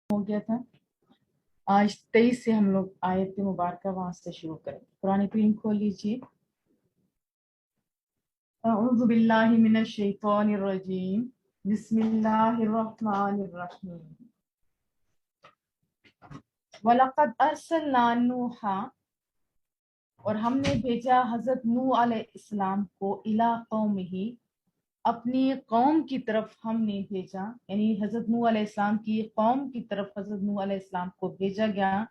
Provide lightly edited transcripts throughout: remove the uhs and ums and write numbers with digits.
ہو گیا تھا. آج 23 سے ہم لوگ آیت مبارکہ وہاں سے شروع کریں. قرآن کریم کھول لیجیے. اعوذ باللہ من الشیطان الرجیم. بسم اللہ الرحمن الرحیم. وَلَقَدْ أَرْسَلْنَا نُوحًا، اور ہم نے بھیجا حضرت نوح علیہ السلام کو الی قومہ، اپنی قوم کی طرف ہم نے بھیجا، یعنی حضرت نوح علیہ السلام کی قوم کی طرف حضرت نوح علیہ السلام کو بھیجا گیا.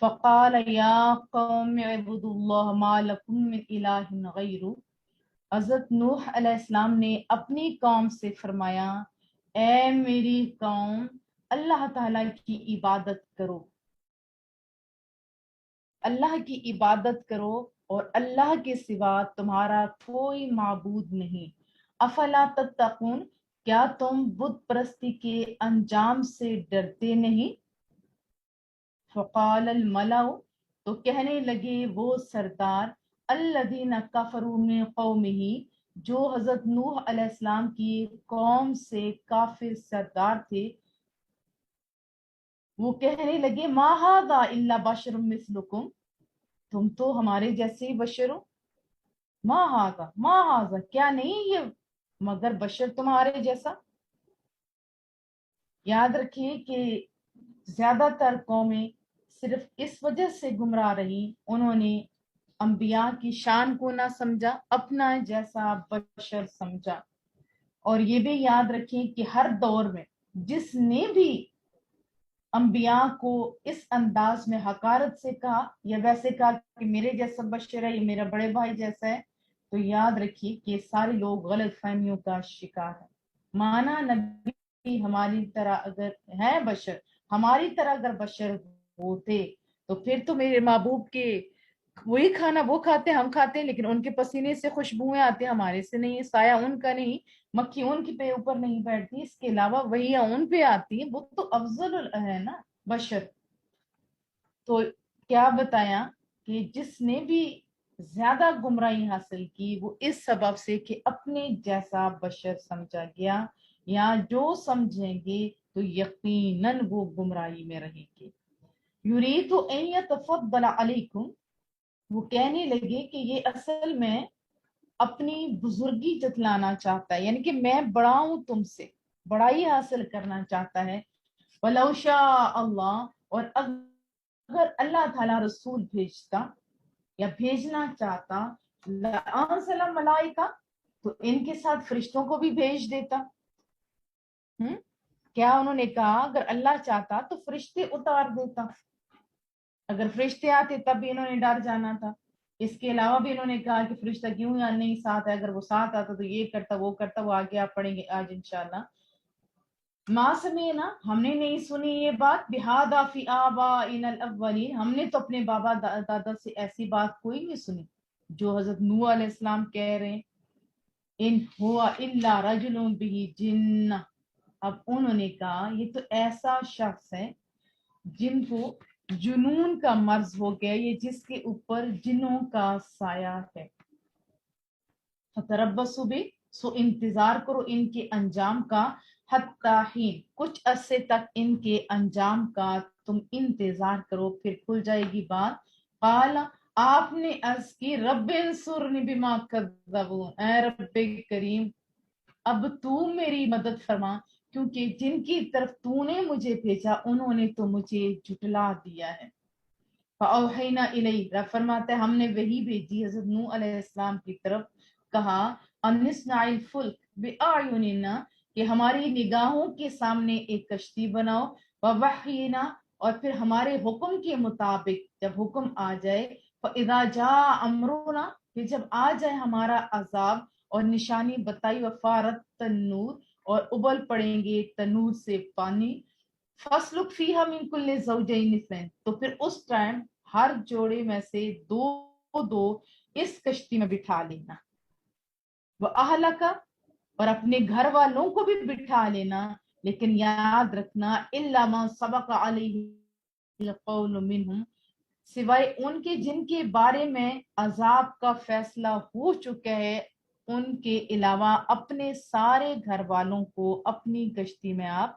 فقال یا قوم اعبدوا اللہ ما لکم من الہ غیرہ، حضرت نوح علیہ السلام نے اپنی قوم سے فرمایا اے میری قوم، اللہ تعالیٰ کی عبادت کرو، اللہ کی عبادت کرو اور اللہ کے سوا تمہارا کوئی معبود نہیں. افلا تتقون، کیا تم بت پرستی کے انجام سے ڈرتے نہیں؟ فقال الملأ، تو کہنے لگے وہ سردار، الذین کفروا من قومہ، جو حضرت نوح علیہ السلام کی قوم سے کافر سردار تھے، وہ کہنے لگے ما ھذا الا بشر مثلکم، تم تو ہمارے جیسے ہی بشر ہو. ما ھذا، کیا نہیں یہ مگر بشر تمہارے جیسا. یاد رکھیے کہ زیادہ تر قومیں صرف اس وجہ سے گمراہ رہی، انہوں نے انبیاء کی شان کو نہ سمجھا، اپنا جیسا بشر سمجھا. اور یہ بھی یاد رکھیں کہ ہر دور میں جس نے بھی انبیاء کو اس انداز میں حقارت سے کہا یا ویسے کہا کہ میرے جیسا بشر ہے، یہ میرا بڑے بھائی جیسا ہے، تو یاد رکھیے کہ سارے لوگ غلط فہمیوں کا شکار ہیں. مانا نبی ہماری طرح اگر ہے بشر، ہماری طرح اگر بشر ہوتے تو پھر تو میرے محبوب کے وہی کھانا وہ کھاتے ہم کھاتے، لیکن ان کے پسینے سے خوشبوئیں آتی، ہمارے سے نہیں، سایہ ان کا نہیں، مکھی ان کی پہ اوپر نہیں بیٹھتی، اس کے علاوہ وہی ان پہ آتی ہیں، وہ تو افضل ہے نا بشر. تو کیا بتایا کہ جس نے بھی زیادہ گمراہی حاصل کی وہ اس سبب سے کہ اپنے جیسا بشر سمجھا گیا، یا جو سمجھیں گے تو یقیناً وہ گمراہی میں رہیں گے. یرید ان یتفضل علیکم، وہ کہنے لگے کہ یہ اصل میں اپنی بزرگی جتلانا چاہتا ہے، یعنی کہ میں بڑا ہوں تم سے، بڑائی حاصل کرنا چاہتا ہے. وَلَوْ شَاءَ اللَّهُ، اور اگر اللہ تعالیٰ رسول بھیجتا یا بھیجنا چاہتا، لَأَنزَلَ مَلائِکَہ، تو ان کے ساتھ فرشتوں کو بھی بھیج دیتا. کیا انہوں نے کہا اگر اللہ چاہتا تو فرشتے اتار دیتا، اگر فرشتے آتے تب بھی انہوں نے ڈر جانا تھا. اس کے علاوہ بھی انہوں نے کہا کہ فرشتہ کیوں یا نہیں ساتھ ہے، اگر وہ ساتھ آتا تو یہ کرتا وہ کرتا، وہ آگے آپ پڑھیں گے آج انشاءاللہ. ما سمینا، ہم نے نہیں سنی یہ بات، بہذا فی آبائنا الاولین، ہم نے تو اپنے بابا دادا سے ایسی بات کوئی نہیں سنی جو حضرت نوح علیہ السلام کہہ رہے ہیں. ان ہوا الا رجل بہ جنہ، اب انہوں نے کہا یہ تو ایسا شخص ہے جن کو جنون کا مرض ہو گیا، یہ جس کے اوپر جنوں کا سایہ ہے. فتربصوا بھی، سو انتظار کرو ان کے انجام کا، حتی حین، کچھ عرصے تک ان کے انجام کا تم انتظار کرو، پھر کھل جائے گی بات. قال، آپ نے عرض کی رب انصرنی بما کذبون، اے رب کریم اب تو میری مدد فرما، کیونکہ جن کی طرف تو نے مجھے بھیجا انہوں نے تو مجھے جھٹلا دیا ہے. فاوحینا الیہ، فرماتا ہے ہم نے وحی بھیجی حضرت نوح علیہ السلام کی طرف، کہا ان اصنع الفلک باعیننا، کہ ہماری نگاہوں کے سامنے ایک کشتی بناؤ، ووحینا، اور پھر ہمارے حکم کے مطابق جب حکم آ جائے، فاذا جاء امرنا، پھر جب آ جائے ہمارا عذاب اور نشانی بتائی، وفارت تنور، اور ابل پڑیں گے تنور سے پانی، فَاسْلُكْ فِيهَا مِن كُلِّ زَوْجَيْنِ اثْنَيْنِ، تو پھر اس ٹائم ہر جوڑے میں سے دو اس کشتی میں بٹھا لینا. وَأَهْلَكَ، اور اپنے گھر والوں کو بھی بٹھا لینا، لیکن یاد رکھنا إِلَّا مَنْ سَبَقَ عَلَيْهِ الْقَوْلُ مِنْهُمْ، سوائے ان کے جن کے بارے میں عذاب کا فیصلہ ہو چکا ہے، ان کے علاوہ اپنے سارے گھر والوں کو اپنی کشتی میں آپ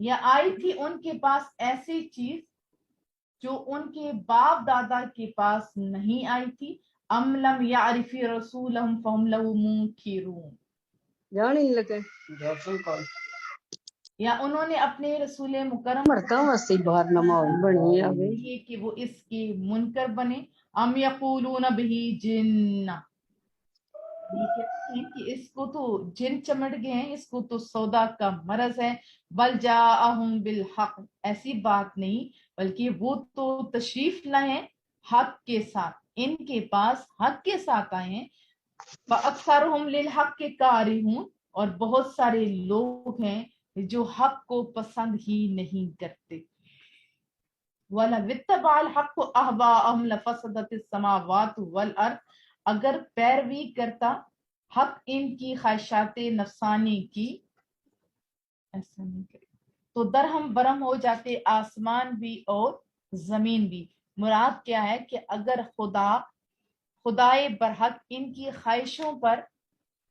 یا آئی تھی ان کے پاس ایسی چیز جو ان کے باپ دادا کے پاس نہیں آئی تھی، ام لم یعرف رسولہم فہم لہو منکرون، جان ہی نہیں لگے یا انہوں نے اپنے رسول مکرم مرتا واسطے باہر نماز بنی آوے یہ کہ وہ اس کے منکر بنے، ام یقولون بہ جنہ، یہ کہتے ہیں کہ اس کو تو جن چمٹ گئے ہیں، اس کو تو سودا کا مرض ہے، بل جاءہم بالحق، ایسی بات نہیں بلکہ وہ تو تشریف لائے حق کے ساتھ، ان کے پاس حق کے ساتھ آئے ہیں، فَأَكْثَرُهُمْ لِلْحَقِّ كَارِهُونَ، اور بہت سارے لوگ ہیں جو حق کو پسند ہی نہیں کرتے، وَلَوِ اتَّبَعَ الْحَقُّ أَهْوَاءَهُمْ لَفَسَدَتِ السَّمَاوَاتُ وَالْأَرْضُ، اگر پیروی کرتا حق ان کی خواہشات نفسانی کی، ایسا نہیں کرے تو درہم برہم ہو جاتے آسمان بھی اور زمین بھی۔ مراد کیا ہے کہ اگر خدائے برحق ان کی خواہشوں پر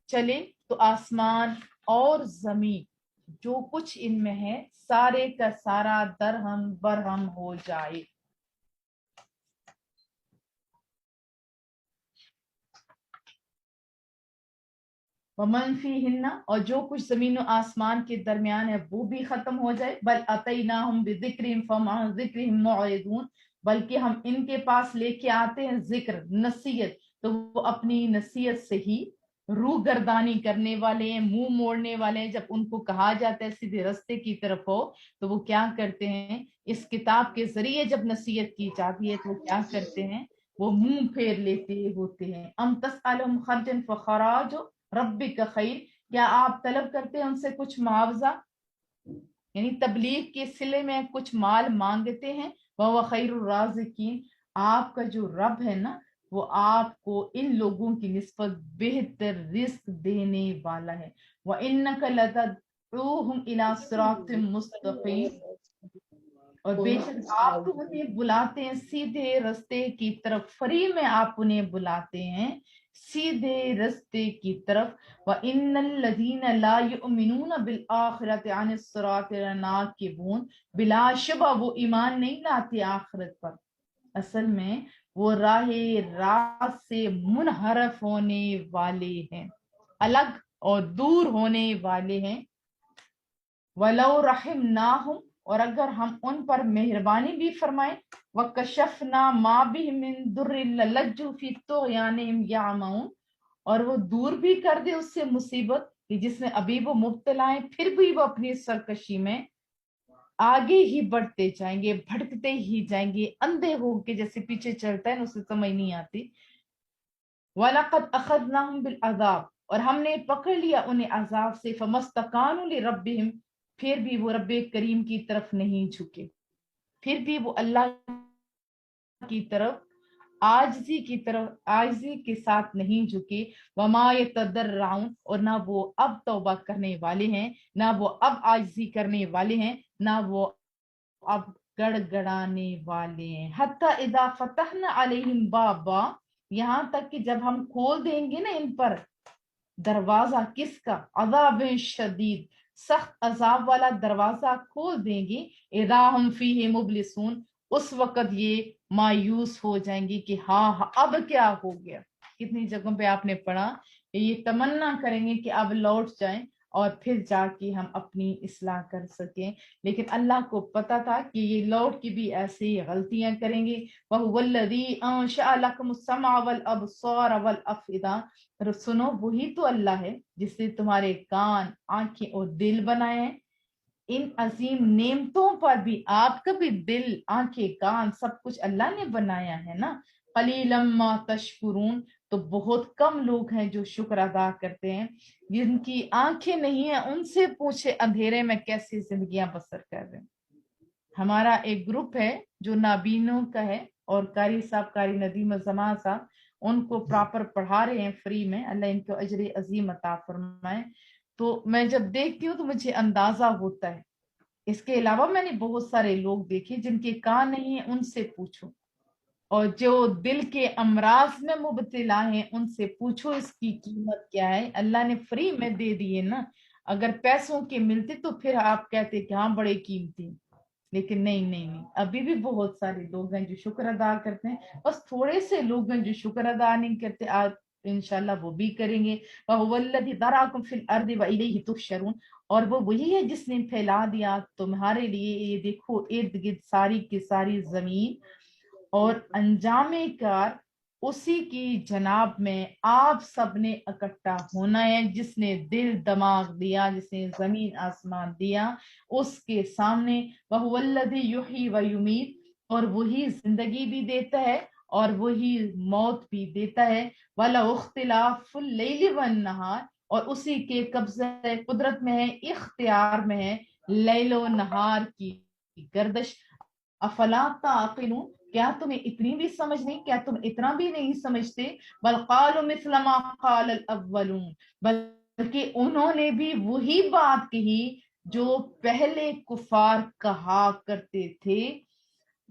چلے تو آسمان اور زمین جو کچھ ان میں ہے سارے کا سارا درہم برہم ہو جائے۔ ومن فیہن، اور جو کچھ زمین و آسمان کے درمیان ہے وہ بھی ختم ہو جائے، بل اتیناہم بذکرہم فہم عن ذکرہم معرضون، بلکہ ہم ان کے پاس لے کے آتے ہیں ذکر، نصیحت، تو وہ اپنی نصیحت سے ہی روح گردانی کرنے والے ہیں، منہ موڑنے والے ہیں۔ جب ان کو کہا جاتا ہے سیدھے رستے کی طرف ہو تو وہ کیا کرتے ہیں، اس کتاب کے ذریعے جب نصیحت کی جاتی ہے تو وہ کیا کرتے ہیں، وہ منہ پھیر لیتے ہوتے ہیں۔ ام تسألہم خرجا فخراج ربک خیر، کیا آپ طلب کرتے ہیں ان سے کچھ معاوضہ، یعنی تبلیغ کے سلے میں کچھ مال مانگتے ہیں، وہ خیر الرازقین، آپ کا جو رب ہے نا وہ آپ کو ان لوگوں کی نسبت بہتر رزق دینے والا ہے۔ وَإِنَّكَ لَتَدْعُوهُمْ إِلَىٰ صِرَاطٍ مُسْتَقِيمٍ، اور بے شک آپ تو انہیں بلاتے ہیں سیدھے رستے کی طرف، فری میں آپ انہیں بلاتے ہیں سیدھے رستے کی طرف۔ وَإِنَّ الَّذِينَ لَا يُؤْمِنُونَ بِالْآخِرَةِ عَنِ الصِّرَاطِ لَنَاكِبُونَ، بلا شبہ وہ ایمان نہیں لاتے آخرت پر، اصل میں وہ راہ راست سے منحرف ہونے والے ہیں، الگ اور دور ہونے والے ہیں۔ وَلَوْ رَحِمْنَاهُمْ، اور اگر ہم ان پر مہربانی بھی فرمائیں، وَكَشَفْنَا مَا بِهِم مِّن ضُرٍّ لَلَجُّوا فِي طُغْيَانِهِمْ يَعْمَهُونَ، اور وہ دور بھی کر دے اس سے مصیبت کہ جس میں ابھی وہ مبتلا ہیں، پھر بھی وہ اپنی سرکشی میں آگے ہی بڑھتے جائیں گے، بھٹکتے ہی جائیں گے، اندھے ہو کے جیسے پیچھے چلتا ہے نا اسے سمجھ نہیں آتی۔ وَلَقَدْ أَخَذْنَاهُمْ بِالْعَذَابِ، اور ہم نے پکڑ لیا انہیں عذاب سے، فَمَسْتَكَانُوا لِرَبِّهِمْ، پھر بھی وہ رب کریم کی طرف نہیں جھکے، پھر بھی وہ اللہ کی طرف عاجزی کے ساتھ نہیں جھکے۔ وَمَا يَتَضَرَّعُونَ، اور نہ وہ اب توبہ کرنے والے ہیں، نہ وہ اب عاجزی کرنے والے ہیں، نہ وہ اب گڑ گڑانے والے ہیں۔ حَتَّى اِذَا فَتَحْنَا عَلَيْهِمْ بَابًا، یہاں تک کہ جب ہم کھول دیں گے نا ان پر دروازہ، کس کا، عذاب شدید، سخت عذاب والا دروازہ کھول دیں گے، اذا ہم فیہ مبلسون، اس وقت یہ مایوس ہو جائیں گے کہ ہاں اب کیا ہو گیا۔ کتنی جگہوں پہ آپ نے پڑھا کہ یہ تمنا کریں گے کہ اب لوٹ جائیں اور پھر جا کے ہم اپنی اصلاح کر سکیں، لیکن اللہ کو پتا تھا کہ یہ لوٹ کی بھی ایسی غلطیاں کریں گے۔ وَهُوَ الَّذِي أَنشَأَ لَكُمُ السَّمْعَ وَالْأَبْصَارَ وَالْأَفْئِدَةَ، سنو وہی تو اللہ ہے جس نے تمہارے کان، آنکھیں اور دل بنائے ہیں، ان عظیم نعمتوں پر بھی آپ کا بھی دل، آنکھیں، کان، سب کچھ اللہ نے بنایا ہے نا۔ قلیلا ما تشکرون، تو بہت کم لوگ ہیں جو شکر ادا کرتے ہیں۔ جن کی آنکھیں نہیں ہیں ان سے پوچھے اندھیرے میں کیسی زندگیاں بسر کر رہے ہیں۔ ہمارا ایک گروپ ہے جو نابینوں کا ہے، اور قاری صاحب، قاری ندیم الزمان صاحب ان کو پراپر پڑھا رہے ہیں فری میں، اللہ ان کو اجر عظیم عطا فرمائے۔ تو میں جب دیکھتی ہوں تو مجھے اندازہ ہوتا ہے۔ اس کے علاوہ میں نے بہت سارے لوگ دیکھے جن کے کان نہیں ہیں، ان سے پوچھو، اور جو دل کے امراض میں مبتلا ہیں ان سے پوچھو اس کی قیمت کیا ہے۔ اللہ نے فری میں دے دیے نا، اگر پیسوں کے ملتے تو پھر آپ کہتے کہ ہاں بڑے قیمتی، لیکن نہیں، ابھی بھی بہت سارے لوگ ہیں جو شکر ادا کرتے ہیں، بس تھوڑے سے لوگ ہیں جو شکر ادا نہیں کرتے، آپ انشاءاللہ وہ بھی کریں گے۔ وَهُوَ الَّذِي ذَرَأَكُمْ فِي الْأَرْضِ وَإِلَيْهِ تُحْشَرُونَ، اور وہ وہی ہے جس نے پھیلا دیا تمہارے لیے، یہ دیکھو ارد گرد ساری کی ساری زمین، اور انجام کار اسی کی جناب میں آپ سب نے اکٹھا ہونا ہے۔ جس نے دل دماغ دیا، جس نے زمین آسمان دیا، اس کے سامنے وَهُوَ الَّذِي يُحْيِي وَيُمِيتُ، اور وہی زندگی بھی دیتا ہے اور وہی موت بھی دیتا ہے۔ وَلَهُ اخْتِلَافُ اللَّيْلِ وَالنَّهَارِ، اور اسی کے قبضہ قدرت میں ہے، اختیار میں ہے لیل و نہار کی گردش۔ افلا تعقلون، کیا تمہیں اتنی بھی سمجھ نہیں، کیا تم اتنا بھی نہیں سمجھتے؟ بل قالوا مثل ما قال الاولون، بلکہ انہوں نے بھی وہی بات کہی جو پہلے کفار کہا کرتے تھے۔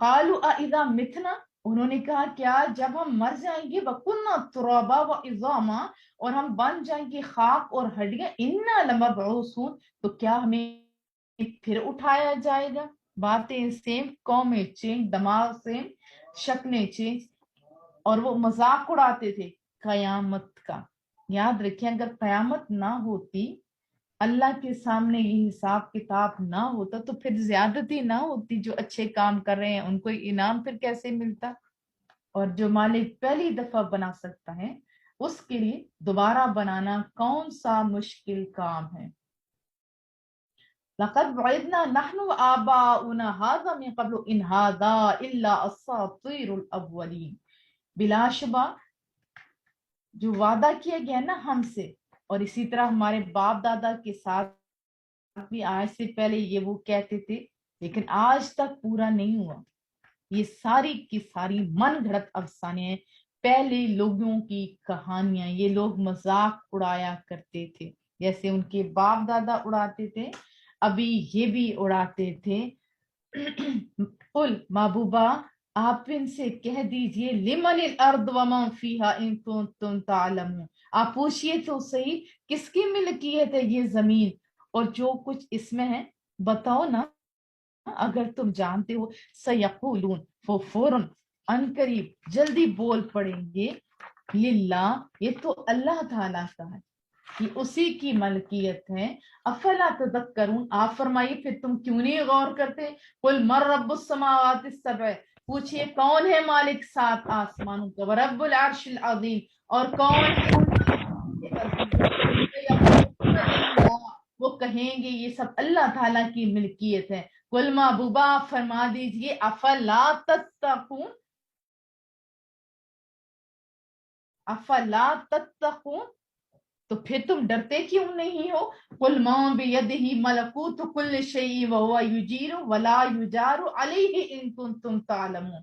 قالوا اذا متنا، انہوں نے کہا کیا جب ہم مر جائیں گے، وَكُنَّا تُرَابًا وَعِظَامًا، اور ہم بن جائیں گے خاک اور ہڈیاں، اِنَّا لَمَبْعُوثُونَ، تو کیا ہمیں پھر اٹھایا جائے گا؟ باتیں سیم، قومیں چینج، دماغ سیم، شکلیں چینج، اور وہ مذاق اڑاتے تھے قیامت کا۔ یاد رکھیں اگر قیامت نہ ہوتی، اللہ کے سامنے یہ حساب کتاب نہ ہوتا، تو پھر زیادتی نہ ہوتی، جو اچھے کام کر رہے ہیں ان کو انعام پھر کیسے ملتا؟ اور جو مالک پہلی دفعہ بنا سکتا ہے، اس کے لیے دوبارہ بنانا کون سا مشکل کام ہے؟ لقد وعدنا نحن وآباؤنا هذا من قبل ان هذا الا اساطیر الاولین، بلا شبہ جو وعدہ کیا گیا نا ہم سے، اور اسی طرح ہمارے باپ دادا کے ساتھ بھی آج سے پہلے یہ وہ کہتے تھے، لیکن آج تک پورا نہیں ہوا۔ یہ ساری کی ساری من گھڑت افسانے ہیں، پہلے لوگوں کی کہانیاں، یہ لوگ مذاق اڑایا کرتے تھے جیسے ان کے باپ دادا اڑاتے تھے، ابھی یہ بھی اڑاتے تھے۔ قل محبوبہ آپ ان سے کہہ دیجئے لمن الارض ومن فیہا ان کنتم تعلمون، آپ پوچھئے تو صحیح کس کی ملکیت ہے یہ زمین اور جو کچھ اس میں ہے، بتاؤ نا اگر تم جانتے ہو۔ سیقولون، وہ فوراً ان قریب جلدی بول پڑیں گے، للہ، یہ تو اللہ تعالیٰ کا ہے، یہ اسی کی ملکیت ہے۔ افلا تذکرون، آپ فرمائیے پھر تم کیوں نہیں غور کرتے؟ قل من رب السماوات السبع، پوچھئے کون ہے مالک سات آسمانوں کا، ورب العرش العظیم، اور کون وہ کہیں گے یہ سب اللہ تعالیٰ کی ملکیت ہے۔ قل محبوبہ فرما دیجئے افلا تتقون، افلا تتقون، تو پھر تم ڈرتے کیوں نہیں ہو؟ قل من بیدہ ملکوت کل شیء وہو یجیر ولا یجار علیہ ان کنتم تعلمون،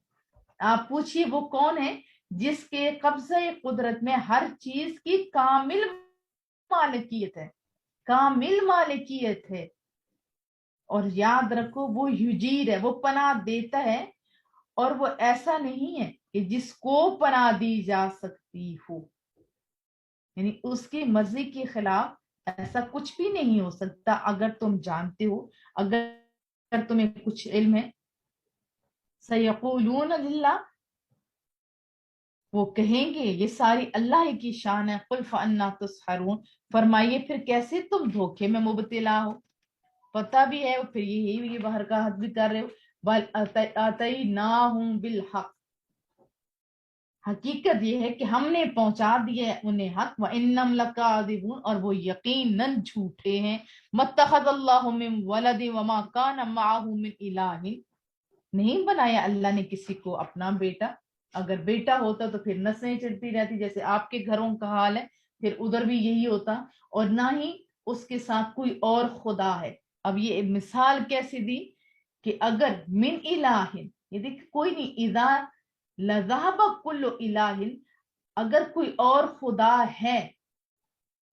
آپ پوچھئے وہ کون ہے جس کے قبضہ قدرت میں ہر چیز کی کامل مالکیت ہے، کامل مالکیت ہے، اور یاد رکھو وہ یجیر ہے، وہ پناہ دیتا ہے، اور وہ ایسا نہیں ہے کہ جس کو پناہ دی جا سکتی ہو، یعنی اس کی مرضی کے خلاف ایسا کچھ بھی نہیں ہو سکتا۔ اگر تم جانتے ہو، اگر تمہیں کچھ علم ہے، سیقولون للہ، وہ کہیں گے یہ ساری اللہ کی شان ہے۔ قل فانا تسحرون، فرمائیے پھر کیسے تم دھوکے میں مبتلا ہو، پتہ بھی ہے پھر یہ باہر کا حد بھی کر رہے ہو۔ بل اتیناہم بالحق، حقیقت یہ ہے کہ ہم نے پہنچا دیے انہیں حق، وانہم لکاذبون، اور وہ یقیناً جھوٹے ہیں۔ متخذ اللہ من ولد وما کان معہ من الہ، نہیں بنایا اللہ نے کسی کو اپنا بیٹا، اگر بیٹا ہوتا تو پھر نسلیں چلتی رہتی، جیسے آپ کے گھروں کا حال ہے، پھر ادھر بھی یہی ہوتا، اور نہ ہی اس کے ساتھ کوئی اور خدا ہے۔ اب یہ مثال کیسی دی کہ اگر من الہ، یہ دیکھ کوئی نہیں، اذا لذہب کل الہ، اگر کوئی اور خدا ہے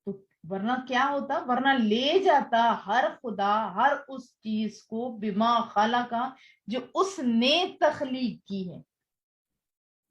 تو ورنہ کیا ہوتا، ورنہ لے جاتا ہر خدا ہر اس چیز کو بما خلقا، جو اس نے تخلیق کی ہے،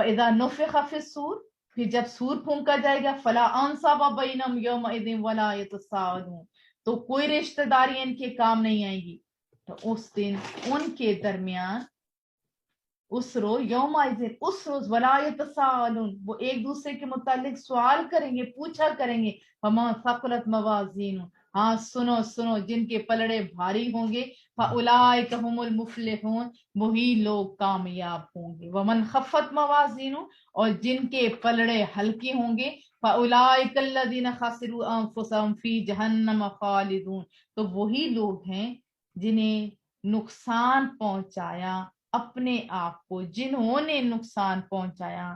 فَإِذَا نُفِخَ فِي الصُّورِ، پھر جب سور پھونکا جائے گا، فَلَا أَنْصَابَ بَيْنَهُمْ يَوْمَئِذٍ وَلَا يَتَسَاءَلُونَ، تو کوئی رشتہ داری ان کے کام نہیں آئے گی، تو اس دن ان کے درمیان اس روز یوم الدین، اس روز ولا یتساءلون، وہ ایک دوسرے کے متعلق سوال کریں گے، پوچھا کریں گے، فما ثقلت موازین، ہاں سنو سنو، جن کے پلڑے بھاری ہوں گے، فاولئک هم المفلحون، وہی لوگ کامیاب ہوں گے، ومن خفت موازین، اور جن کے پلڑے ہلکے ہوں گے، فاولئک الذین خسروا انفسهم فی جہنم خالدون، تو وہی لوگ ہیں جنہیں نقصان پہنچایا اپنے آپ کو، جنہوں نے نقصان پہنچایا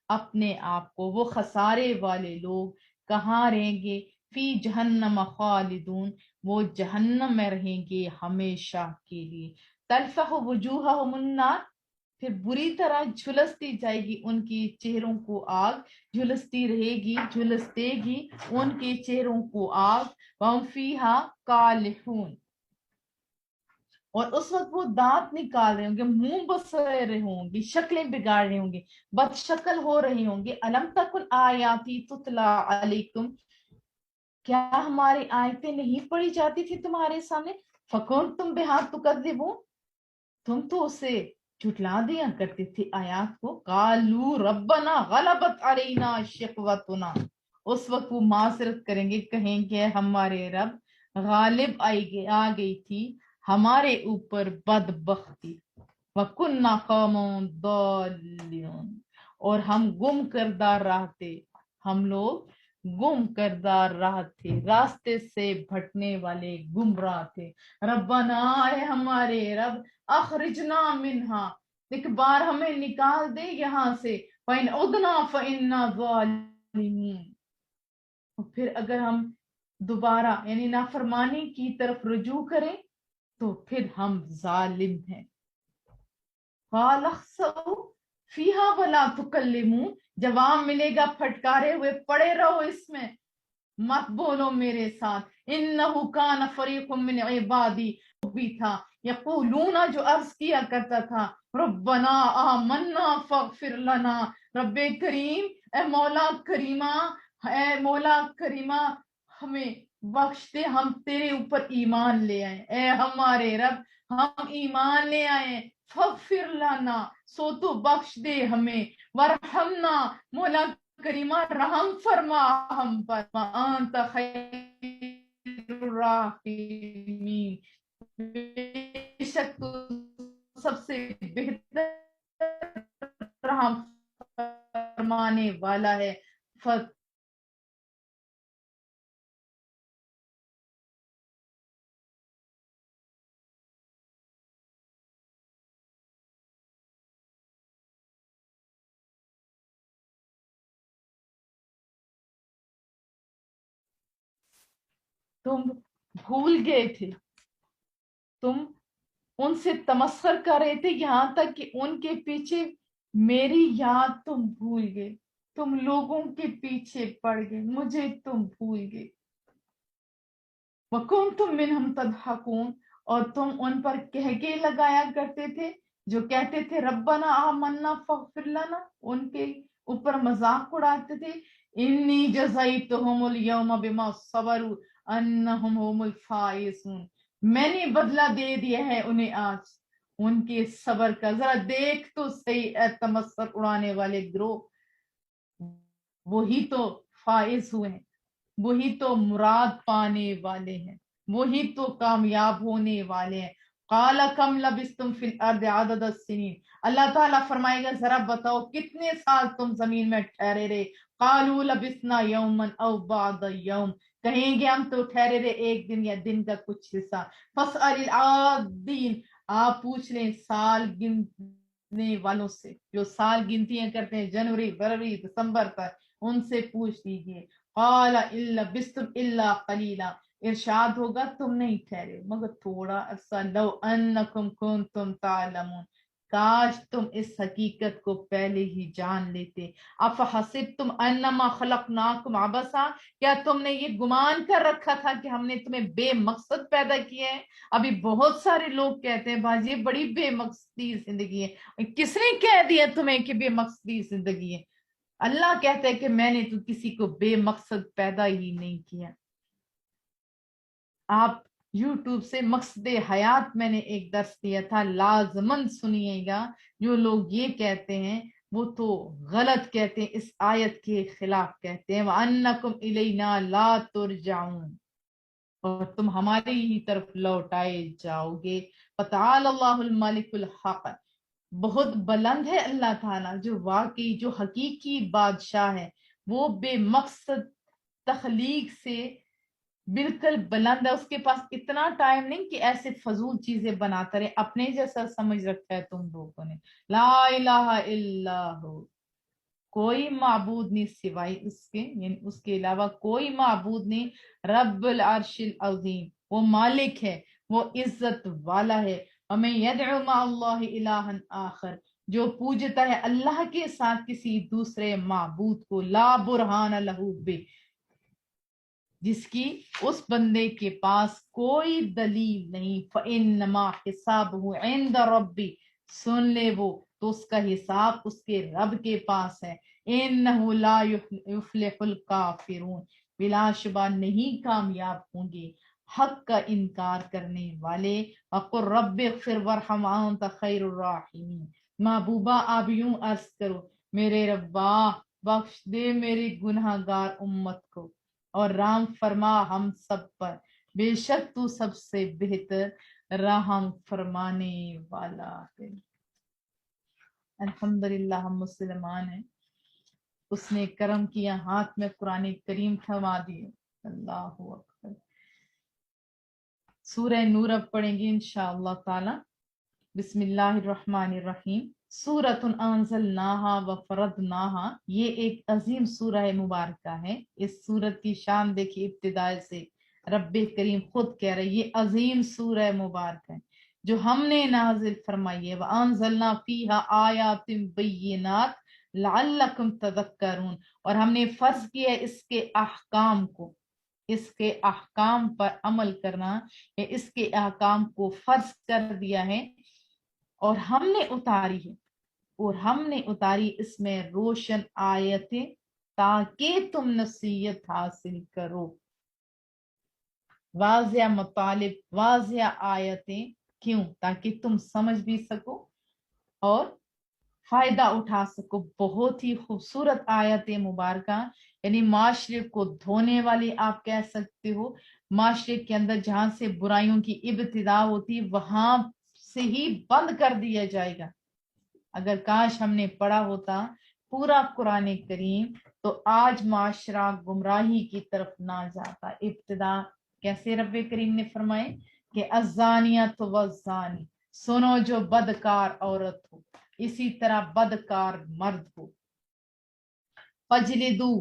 اپنے آپ کو، وہ خسارے والے لوگ کہاں رہیں گے؟ فی جہنم خالدون، وہ جہنم میں رہیں گے ہمیشہ کے لیے، تلفح وجوہہم النار، پھر بری طرح جھلستی جائے گی ان کی چہروں کو آگ، جھلستی رہے گی، جھلستے گی ان کے چہروں کو آگ، وہم فیہا کالحون، اور اس وقت وہ دانت نکال رہے ہوں گے، منہ بسر رہے ہوں گے، شکلیں بگاڑ رہے ہوں گے، بد شکل ہو رہے ہوں گے، الم تکن آیاتی تتلا علیکم، کیا ہماری آیتیں نہیں پڑھی جاتی تھی تمہارے سامنے، فکون تم بہا تکذبون، تم تو اسے جھٹلا دیا کرتے تھے آیات کو، قالوا ربنا غلبت علینا شقوتنا، اس وقت وہ معذرت کریں گے، کہیں گے ہمارے رب غالب آ گئی تھی ہمارے اوپر بدبختی، وَكُنَّا قَوْمًا ضَالِّينَ، اور ہم گم کردہ راہ تھے، ہم لوگ گم کردہ راہ تھے، راستے سے بھٹنے والے گمراہ تھے، ربنا، اے ہمارے رب، اخرجنا منہا، ایک بار ہمیں نکال دے یہاں سے، فَإِنْ عُدْنَا فَإِنَّا ظَالِمُونَ، پھر اگر ہم دوبارہ یعنی نافرمانی کی طرف رجوع کریں تو پھر ہم ظالم ہیں، قَالَ اخْسَئُوا فِيهَا وَلَا تُكَلِّمُونَ، جواب ملے گا پھٹکارے ہوئے، پڑے رہو اس میں، مت بولو میرے ساتھ، انہو کان فریق من عبادی، بھی تھا یقولون، جو عرض کیا کرتا تھا، ربنا آمنا فاغفر لنا، رب کریم، اے مولا کریمہ، اے مولا کریمہ ہمیں بخش دے، ہم تیرے اوپر ایمان لے آئے، اے ہمارے رب ہم ایمان لے آئے، فاغفر لنا، سو تو بخش دے ہمیں، ورحمنا، مولا کریمہ رحم فرما ہم پر، وانت خیر الراحمین، بے شک تو سب سے بہتر رحم فرمانے والا ہے، تم بھول گئے تھے، تم ان سے تمسخر کر رہے تھے، یہاں تک کہ ان کے پیچھے میری یاد تم بھول گئے، تم لوگوں کے پیچھے پڑ گئے، مجھے تم بھول گئے، وَكُنْتُمْ مِنْهُمْ تَضْحَكُونَ، اور تم ان پر کہکے لگایا کرتے تھے، جو کہتے تھے ربنا آمنا فاغفر لنا، ان کے اوپر مذاق اڑاتے تھے، انی جزیتہم اليوم بما صبروا انہم هم الفائزون، میں نے بدلہ دے دیا ہے انہیں آج ان کے صبر کا، ذرا دیکھ تو صحیح اے تمسخر اڑانے والے گروہ، وہی تو فائز ہوئے ہیں، وہی تو مراد پانے والے ہیں، وہی تو کامیاب ہونے والے ہیں، قال کم لبستم فی الارض عدد السنین، اللہ تعالیٰ فرمائے گا ذرا بتاؤ کتنے سال تم زمین میں ٹھہرے رہے، قالوا لبسنا یوما او بعض یوم، کہیں گے ہم تو ٹھہرے رہے ایک دن یا دن کا کچھ حصہ، فاسأل العادین، آپ پوچھ لیں سال گننے والوں سے، جو سال گنتیاں کرتے ہیں جنوری فروری دسمبر تک، ان سے پوچھ لیجیے، قال الا بستم الا قلیلا، ارشاد ہوگا تم نہیں ٹھہرے مگر تھوڑا عرصہ، لو انکم کنتم تعلمون، کاش تم اس حقیقت کو پہلے ہی جان لیتے. افحسبتم انما خلقناکم عبثا، کیا تم نے یہ گمان کر رکھا تھا کہ ہم نے تمہیں بے مقصد پیدا کیا ہے؟ ابھی بہت سارے لوگ کہتے ہیں باجی یہ بڑی بے مقصدی زندگی ہے. کس نے کہہ دیا تمہیں کہ بے مقصدی زندگی ہے؟ اللہ کہتا ہے کہ میں نے تو کسی کو بے مقصد پیدا ہی نہیں کیا. آپ یوٹیوب سے مقصد حیات میں نے ایک درس دیا تھا، لازمن سنیے گا. جو لوگ یہ کہتے ہیں وہ تو غلط کہتے ہیں، اس آیت کے خلاف کہتے ہیں. وَأَنَّكُمْ إِلَيْنَا لَا تُرْجَعُونَ، اور تم ہماری ہی طرف لوٹائے جاؤ گے. فَتَعَالَى اللَّهُ الْمَلِكُ الْحَقُّ، بہت بلند ہے اللہ تعالیٰ جو واقعی جو حقیقی بادشاہ ہے، وہ بے مقصد تخلیق سے بالکل بلند ہے. اس کے پاس اتنا ٹائم نہیں کہ ایسے فضول چیزیں بناتا رہے. اپنے جیسا سمجھ رکھا ہے تم لوگوں نے. لا الہ الا ہو، کوئی معبود نہیں سوائے اس کے، یعنی اس کے علاوہ کوئی معبود نہیں. رب العرش العظیم، وہ مالک ہے، وہ عزت والا ہے. ومن یدعو مع اللہ الہا آخر، جو پوجتا ہے اللہ کے ساتھ کسی دوسرے معبود کو، لا برہان لہ بہ، جس کی اس بندے کے پاس کوئی دلیل نہیں. فَإِنَّمَا حِسَابُهُ عِنْدَ رَبِّ، سن لے وہ تو اس کا حساب اس کے رب کے پاس ہے. إِنَّهُ لَا يُفْلِحُ الْكَافِرُونَ، بلا شبہ نہیں کامیاب ہوں گے حق کا انکار کرنے والے. وَقُلْ رَبِّ اغْفِرْ وَارْحَمْ وَأَنْتَ خَيْرُ الرَّاحِمِينَ، محبوبہ آپ یوں عرض کرو میرے ربا بخش دے میری گناہ گار امت کو اور رحم فرما ہم سب پر، بے شک تو سب سے بہتر رحم فرمانے والا ہے. الحمدللہ ہم مسلمان ہیں، اس نے کرم کیا، ہاتھ میں قرآن کریم تھما دیے. اللہ اکبر. سورہ نور اب پڑھیں گے انشاءاللہ تعالی. بسم اللہ الرحمن الرحیم. سورۃ انزلناہا وفرضناہا، یہ ایک عظیم سورہ مبارکہ ہے. اس سورت کی شان دیکھیے، ابتداء سے رب کریم خود کہہ رہے یہ عظیم سورہ مبارک ہے جو ہم نے نازل فرمائی ہے. وانزلنا فیہا آیات بینات لعلکم تذکرون، اور ہم نے فرض کیا اس کے احکام کو، اس کے احکام پر عمل کرنا، اس کے احکام کو فرض کر دیا ہے اور ہم نے اتاری ہے، اور ہم نے اتاری اس میں روشن آیتیں تاکہ تم نصیحت حاصل کرو. واضح مطالب، واضح آیتیں، کیوں؟ تاکہ تم سمجھ بھی سکو اور فائدہ اٹھا سکو. بہت ہی خوبصورت آیت مبارکہ، یعنی معاشرے کو دھونے والی آپ کہہ سکتے ہو. معاشرے کے اندر جہاں سے برائیوں کی ابتدا ہوتی وہاں سے ہی بند کر دیا جائے گا. اگر کاش ہم نے پڑھا ہوتا پورا قرآن کریم تو آج معاشرہ گمراہی کی طرف نہ جاتا. ابتدا کیسے رب کریم نے فرمائے کہ الزانیۃ والزانی، سنو جو بدکار عورت ہو اسی طرح بدکار مرد ہو. فجلدو،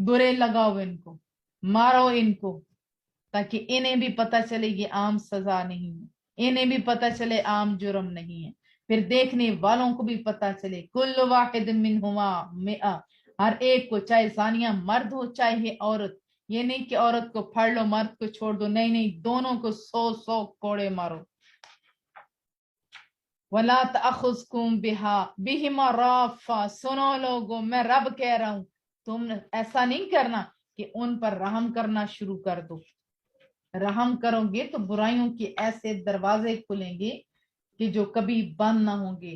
برے لگاؤ ان کو، مارو ان کو، تاکہ انہیں بھی پتہ چلے یہ عام سزا نہیں ہے، انہیں بھی پتہ چلے عام جرم نہیں ہے، پھر دیکھنے والوں کو بھی پتہ چلے. کل واحد منہما مئہ، ہر ایک کو، چاہے زانیہ مرد ہو چاہے عورت. یہ نہیں کہ عورت کو پھڑ لو مرد کو چھوڑ دو، نہیں نہیں، دونوں کو 100 کوڑے مارو. وَلَا تَأْخُذْكُمْ بِهِمَا رَأْفَةٌ، سنو لوگو میں رب کہہ رہا ہوں تم ایسا نہیں کرنا کہ ان پر رحم کرنا شروع کر دو. رحم کرو گے تو برائیوں کے ایسے دروازے کھلیں گے کہ جو کبھی بند نہ ہوں گے.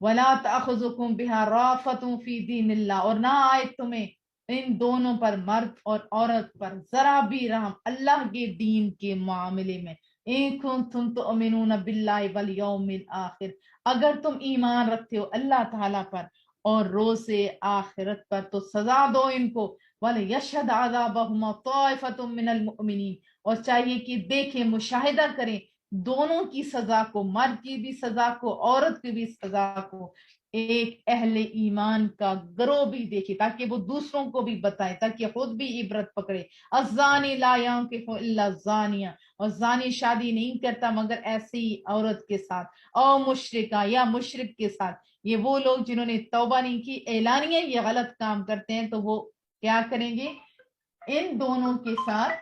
وَلَا تَأْخُذُكُمْ بِهَا رَأْفَةٌ فِي دِينِ اللَّهِ، اور نہ آئے تمہیں ان دونوں پر، مرد اور عورت پر، ذرا بھی رحم اللہ کے دین کے معاملے میں. إِن كُنتُمْ تُؤْمِنُونَ بِاللَّهِ وَالْيَوْمِ الْآخِرِ، اگر تم ایمان رکھتے ہو اللہ تعالیٰ پر اور روز آخرت پر تو سزا دو ان کو. وَلْيَشْهَدْ عَذَابَهُمَا طَائِفَةٌ مِّنَ الْمُؤْمِنِينَ، اور چاہیے کہ دیکھیں، مشاہدہ کریں دونوں کی سزا کو، مرد کی بھی سزا کو عورت کی بھی سزا کو. ایک اہل ایمان کا گروہ بھی دیکھے تاکہ وہ دوسروں کو بھی بتائے تاکہ خود بھی عبرت پکڑے. الزانی لا ينكح الا الزانیہ، اور زانی شادی نہیں کرتا مگر ایسی عورت کے ساتھ، او مشرکہ یا مشرک کے ساتھ. یہ وہ لوگ جنہوں نے توبہ نہیں کی، اعلانیہ یہ غلط کام کرتے ہیں، تو وہ کیا کریں گے؟ ان دونوں کے ساتھ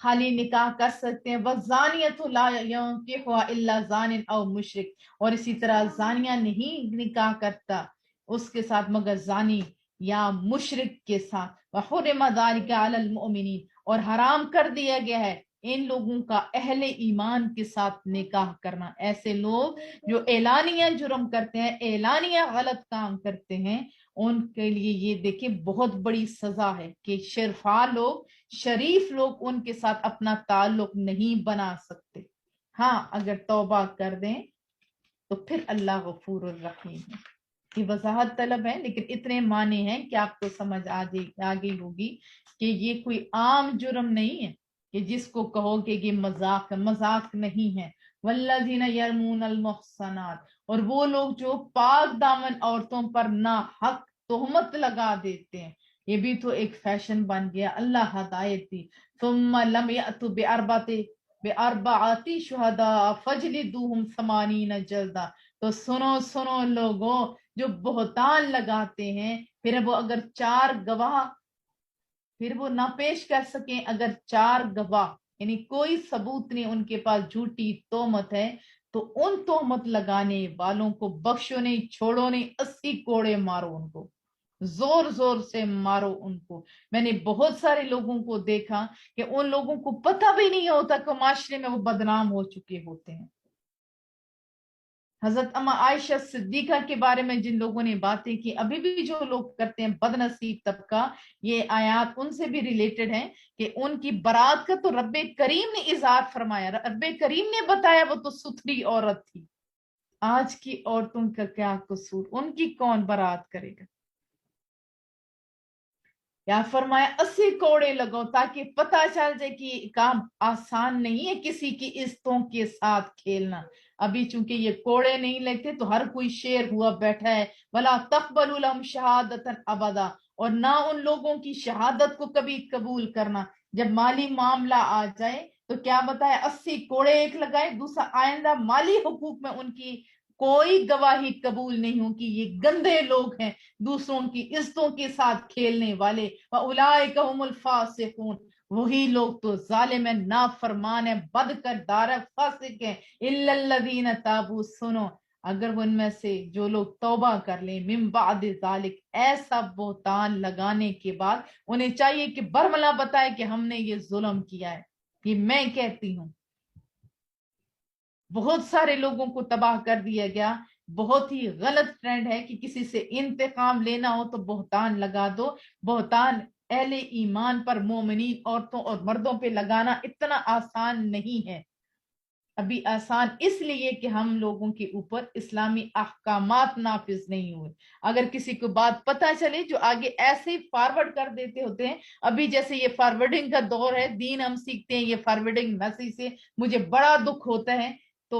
خالی نکاح کر سکتے ہیں. وَالزَّانِيَةُ لَا يَنكِحُهَا إِلَّا زَانٍ أَوْ مُشْرِك، اور اسی طرح زانیہ نہیں نکاح کرتا اس کے ساتھ مگر زانی یا مشرک کے ساتھ. وَحُرِمَ ذَلِكَ عَلَى الْمُؤْمِنِينَ، اور حرام کر دیا گیا ہے ان لوگوں کا اہل ایمان کے ساتھ نکاح کرنا. ایسے لوگ جو اعلانیہ جرم کرتے ہیں، اعلانیہ غلط کام کرتے ہیں، ان کے لیے یہ دیکھیں بہت بڑی سزا ہے کہ شرفا لوگ، شریف لوگ ان کے ساتھ اپنا تعلق نہیں بنا سکتے. ہاں اگر توبہ کر دیں تو پھر اللہ غفور الرحیم ہے. یہ وضاحت طلب ہے لیکن اتنے معنی ہیں کہ آپ کو سمجھ آ گئی ہوگی کہ یہ کوئی عام جرم نہیں ہے کہ جس کو کہو کہ یہ مذاق نہیں ہے. والذین یرمون المحصنات، اور وہ لوگ جو پاک دامن عورتوں پر ناحق تہمت لگا دیتے ہیں. یہ بھی تو ایک فیشن بن گیا، اللہ ہدایت دی. ثم لم یأتوا بأربعۃ شہداء فجلدوہم 80 جلدہ. تو سنو لوگوں، جو بہتان لگاتے ہیں پھر وہ اگر 4 گواہ پھر وہ نہ پیش کر سکیں، اگر 4 گواہ یعنی کوئی ثبوت نہیں ان کے پاس، جھوٹی تہمت ہے، تو ان تہمت لگانے والوں کو بخشو نہیں، چھوڑو نہیں، 80 کوڑے مارو ان کو، زور زور سے مارو ان کو. میں نے بہت سارے لوگوں کو دیکھا کہ ان لوگوں کو پتہ بھی نہیں ہوتا کہ معاشرے میں وہ بدنام ہو چکے ہوتے ہیں. حضرت اما عائشہ صدیقہ کے بارے میں جن لوگوں نے باتیں کی، ابھی بھی جو لوگ کرتے ہیں بد نصیب طبقہ، یہ آیات ان سے بھی ریلیٹڈ ہیں کہ ان کی برات کا تو رب کریم نے اظہار فرمایا، رب کریم نے بتایا وہ تو ستھری عورت تھی. آج کی عورتوں کا کیا قصور، ان کی کون برات کرے گا؟ یا فرمایا 80 کوڑے لگو تاکہ پتہ چل جائے کہ یہ کام آسان نہیں ہے کسی کی عزتوں کے ساتھ کھیلنا. ابھی چونکہ یہ کوڑے نہیں لگتے تو ہر کوئی شیر ہوا بیٹھا ہے. وَلَا تَقْبَلُوا لَهُمْ شَهَادَةً أَبَدًا، اور نہ ان لوگوں کی شہادت کو کبھی قبول کرنا. جب مالی معاملہ آ جائے تو کیا بتایا؟ 80 کوڑے ایک لگائے، دوسرا آئندہ مالی حقوق میں ان کی کوئی گواہی قبول نہیں ہو کہ یہ گندے لوگ ہیں، دوسروں کی عزتوں کے ساتھ کھیلنے والے. وَأُولَئِكَ هُمُ الْفَاسِقُونَ، وہی لوگ تو ظالم ہیں، نافرمان ہیں، بد کردار ہیں، فاسق ہیں. إِلَّا الَّذِينَ تَابُوا، سنو اگر وہ ان میں سے جو لوگ توبہ کر لیں، من بعد ذالک، ایسا بہتان لگانے کے بعد، انہیں چاہیے کہ برملا بتائے کہ ہم نے یہ ظلم کیا ہے. یہ میں کہتی ہوں بہت سارے لوگوں کو تباہ کر دیا گیا. بہت ہی غلط ٹرینڈ ہے کہ کسی سے انتقام لینا ہو تو بہتان لگا دو. بہتان اہل ایمان پر، مومنین عورتوں اور مردوں پہ لگانا اتنا آسان نہیں ہے. ابھی آسان اس لیے کہ ہم لوگوں کے اوپر اسلامی احکامات نافذ نہیں ہوئے. اگر کسی کو بات پتہ چلے جو آگے ایسے ہی فارورڈ کر دیتے ہوتے ہیں. ابھی جیسے یہ فارورڈنگ کا دور ہے، دین ہم سیکھتے ہیں، یہ فارورڈنگ میسیج سے مجھے بڑا دکھ ہوتا ہے. تو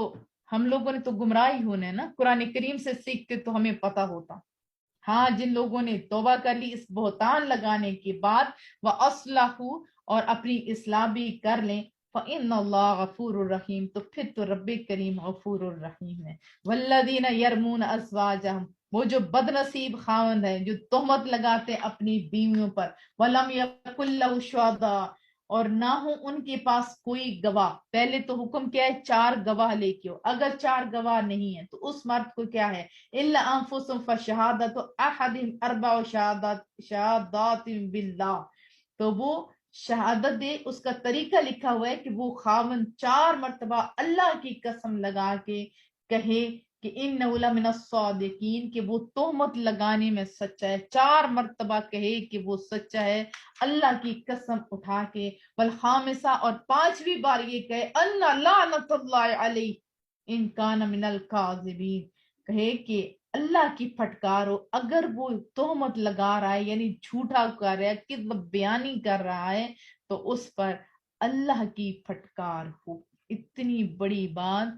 ہم لوگوں نے تو گمراہی ہونا ہے نا، قرآن کریم سے سیکھتے تو ہمیں پتہ ہوتا. ہاں جن لوگوں نے توبہ کر لی اس بہتان لگانے کے بعد، وَأَصْلَحُوا، اور اپنی اصلاح بھی کر لیں، فَإِنَّ اللَّهَ غَفُورٌ رَحِيمٌ، تو پھر تو رب کریم غفور الرحیم ہے. وَالَّذِينَ يَرْمُونَ أَزْوَاجَهُمْ، وہ جو بد نصیب خاوند ہیں جو تہمت لگاتے ہیں اپنی بیویوں پر. وَلَمْ يَكُن لَّهُ شُهَدَاء، اور نہ ہو ان کے پاس کوئی گواہ. پہلے تو حکم کیا ہے؟ 4 گواہ لے کے ہو. اگر 4 گواہ نہیں ہے تو اس مرد کو کیا ہے؟ إِلَّا أَنفُسُهُمْ فَشَهَادَةُ أَحَدِهِمْ 4 شہادات باللہ، تو وہ شہادت دے. اس کا طریقہ لکھا ہوا ہے کہ وہ خاوند 4 مرتبہ اللہ کی قسم لگا کے کہے کہ إِنَّهُ لَمِنَ الصَّادِقِينَ، کہ وہ تہمت لگانے میں سچا ہے. 4 مرتبہ کہے کہ وہ سچا ہے اللہ کی قسم اٹھا کے. والخامسہ، اور 5ویں بار یہ کہے أَنَّ لَعْنَةَ اللَّهِ عَلَيْهِ إِن كَانَ مِنَ الْكَاذِبِينَ، کہے کہ اللہ کی پھٹکار ہو اگر وہ تہمت لگا رہا ہے، یعنی جھوٹا کر رہا ہے، کذب بیانی کر رہا ہے، تو اس پر اللہ کی پھٹکار ہو. اتنی بڑی بات.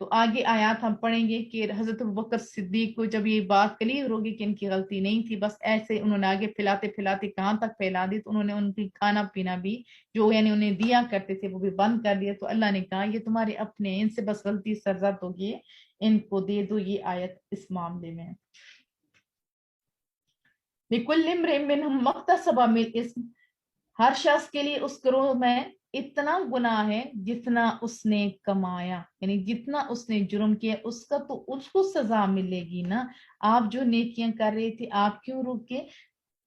تو آگے آیات ہم پڑھیں گے کہ حضرت ابوبکر صدیق کو جب یہ بات کلیئر ہوگی کہ ان کی غلطی نہیں تھی، بس ایسے انہوں نے آگے پھیلاتے پھیلاتے کہاں تک پھیلا دی، تو انہوں نے ان کی کھانا پینا بھی جو یعنی انہیں دیا کرتے تھے وہ بھی بند کر دیا. تو اللہ نے کہا یہ تمہارے اپنے ہیں، ان سے بس غلطی سرزد ہوگی، ان کو دے دو. یہ آیت اس معاملے میں. لِكُلِّ امْرِئٍ مِّنْهُمْ مَا اكْتَسَبَ مِنْ إِثْمٍ، ہر شخص کے لیے اس گروہ میں اتنا گناہ ہے جتنا اس نے کمایا، یعنی جتنا اس نے جرم کیا اس کا تو اس کو سزا ملے گی نا. آپ جو نیکیاں کر رہے تھے آپ کیوں رکے؟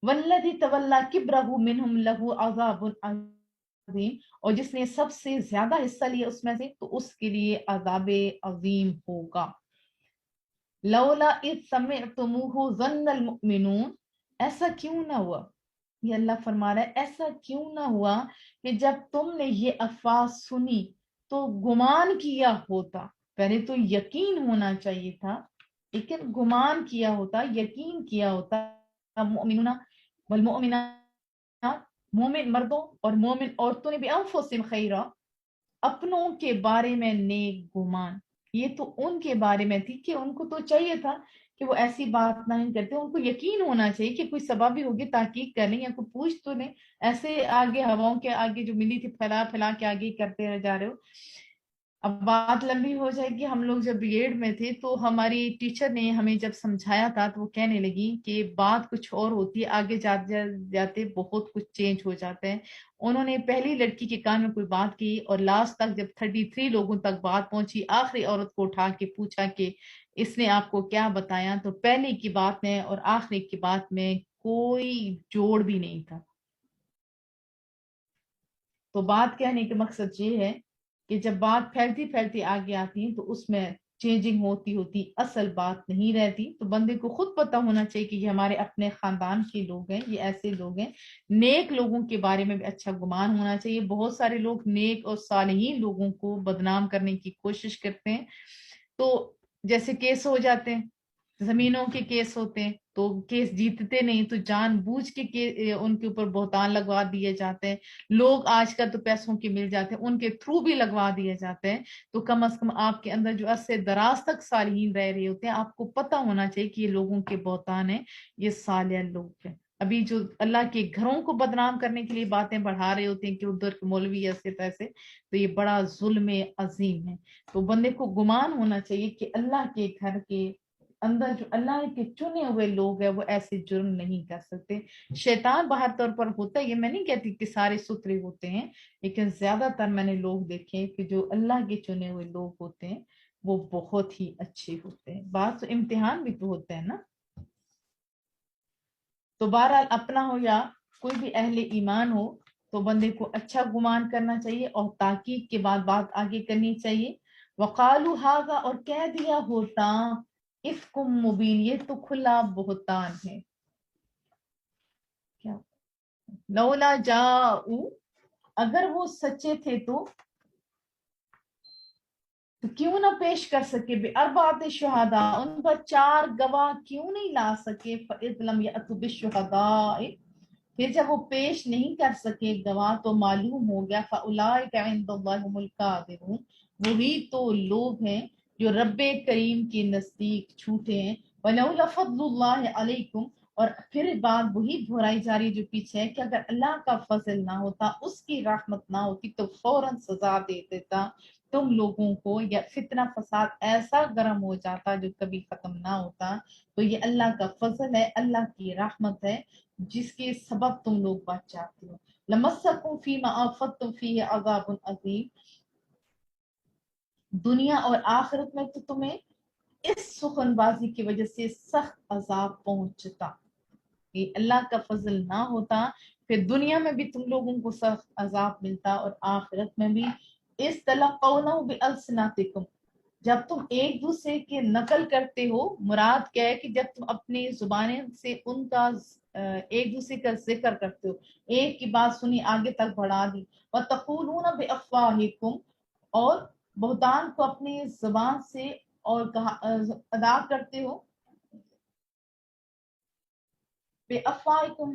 وَالَّذِي تَوَلَّى كِبْرَهُ مِنْهُمْ لَهُ عَذَابٌ عَظِيمٌ، اور جس نے سب سے زیادہ حصہ لیا اس میں سے تو اس کے لیے عذاب عظیم ہوگا. لولا اذ سمعتموہ ظن المؤمنون، ایسا کیوں نہ ہوا، یہ اللہ فرما رہا ہے ایسا کیوں نہ ہوا کہ جب تم نے یہ افواہ سنی تو گمان کیا ہوتا. پہلے تو یقین ہونا چاہیے تھا لیکن گمان کیا ہوتا، یقین کیا ہوتا. مؤمنون والمؤمنات، مومن مردوں اور مومن عورتوں نے بھی انفسہم خیرا، اپنوں کے بارے میں نیک گمان. یہ تو ان کے بارے میں تھی کہ ان کو تو چاہیے تھا کہ وہ ایسی بات نہیں کرتے، ان کو یقین ہونا چاہیے کہ کوئی سبب بھی ہوگی تحقیق کر لیں یا کوئی پوچھ تو نہیں، ایسے آگے ہواؤں کے آگے جو ملی تھی پھیلا پھیلا کے آگے کرتے رہ جا رہے ہو. اب بات لمبی ہو جائے گی. ہم لوگ جب بی ایڈ میں تھے تو ہماری ٹیچر نے ہمیں جب سمجھایا تھا تو وہ کہنے لگی کہ بات کچھ اور ہوتی ہے، آگے جاتے جاتے بہت کچھ چینج ہو جاتا ہے. انہوں نے پہلی لڑکی کے کان میں کوئی بات کی اور لاسٹ تک جب 33 لوگوں تک بات پہنچی، آخری عورت کو اٹھا کے پوچھا کہ اس نے آپ کو کیا بتایا، تو پہلے کی بات میں اور آخری کی بات میں کوئی جوڑ بھی نہیں تھا. تو بات کہنے کا مقصد یہ ہے کہ جب بات پھیلتی پھیلتی آگے آتی ہے تو اس میں چینجنگ ہوتی ہوتی اصل بات نہیں رہتی. تو بندے کو خود پتہ ہونا چاہیے کہ یہ ہمارے اپنے خاندان کے لوگ ہیں، یہ ایسے لوگ ہیں. نیک لوگوں کے بارے میں بھی اچھا گمان ہونا چاہیے. بہت سارے لوگ نیک اور صالحین لوگوں کو بدنام کرنے کی کوشش کرتے ہیں. تو جیسے کیس ہو جاتے ہیں، زمینوں کے کیس ہوتے ہیں تو کیس جیتتے نہیں تو جان بوجھ کے ان کے اوپر بہتان لگوا دیے جاتے ہیں. لوگ آج کل تو پیسوں کے مل جاتے ہیں، ان کے تھرو بھی لگوا دیے جاتے ہیں. تو کم از کم آپ کے اندر جو عرصے دراز تک صالحین رہ رہے ہوتے ہیں آپ کو پتہ ہونا چاہیے کہ یہ لوگوں کے بہتان ہیں، یہ صالح لوگ ہیں. ابھی جو اللہ کے گھروں کو بدنام کرنے کے لیے باتیں بڑھا رہے ہوتے ہیں کہ ادھر کے مولوی ایسے تیسے، تو یہ بڑا ظلم عظیم ہے. تو بندے کو گمان ہونا چاہیے کہ اللہ کے گھر کے اندر جو اللہ کے چنے ہوئے لوگ ہیں وہ ایسے جرم نہیں کر سکتے. شیطان باہر طور پر ہوتا ہے، یہ میں نہیں کہتی کہ سارے ستھرے ہوتے ہیں، لیکن زیادہ تر میں نے لوگ دیکھے کہ جو اللہ کے چنے ہوئے لوگ ہوتے ہیں وہ بہت ہی اچھے ہوتے ہیں. بعض تو امتحان بھی تو ہوتے ہیں نا. تو بہرحال اپنا ہو یا کوئی بھی اہل ایمان ہو تو بندے کو اچھا گمان کرنا چاہیے اور تحقیق کے بعد بات آگے کرنی چاہیے. وقالو ھذا، اور کہہ دیا ہوتا افکم مبین، یہ تو کھلا بہتان ہے. کیا لولا جاؤ، اگر وہ سچے تھے تو کیوں نہ پیش کر سکے بے اربعۃ شہداء، ان پر 4 گواہ کیوں نہیں لا سکے. فإذ لم يأتوا بالشہداء، پھر جب وہ پیش نہیں کر سکے گواہ تو معلوم ہو گیا فأولئک عند اللہ هم الکاذبون، وہی تو لوگ ہیں جو رب کریم کے نزدیک جھوٹے ہیں. ولولا فضل اللہ علیکم، اور پھر بات وہی دہرائی جا رہی جو پیچھے ہے کہ اگر اللہ کا فضل نہ ہوتا، اس کی رحمت نہ ہوتی تو فوراً سزا دے دیتا تم لوگوں کو، یا فتنہ فساد ایسا گرم ہو جاتا جو کبھی ختم نہ ہوتا. تو یہ اللہ کا فضل ہے، اللہ کی رحمت ہے جس کے سبب تم لوگ بچ جاتے ہو. لمسکم فیما افضتم فیہ عذاب عظیم، دنیا اور آخرت میں تو تمہیں اس سخن بازی کی وجہ سے سخت عذاب پہنچتا. کہ اللہ کا فضل نہ ہوتا پھر دنیا میں بھی تم لوگوں کو سخت عذاب ملتا اور آخرت میں بھی. اس تلقونہ بألسنتکم، جب تم ایک دوسرے کے نقل کرتے ہو، مراد کیا ہے کہ جب تم اپنی زبانیں سے ان کا ایک دوسرے کا ذکر کرتے ہو، ایک کی بات سنی آگے تک بڑھا دی. وتقولون بافواہکم، اور بہتان کو اپنی زبان سے اور ادا کرتے ہو. بافواہکم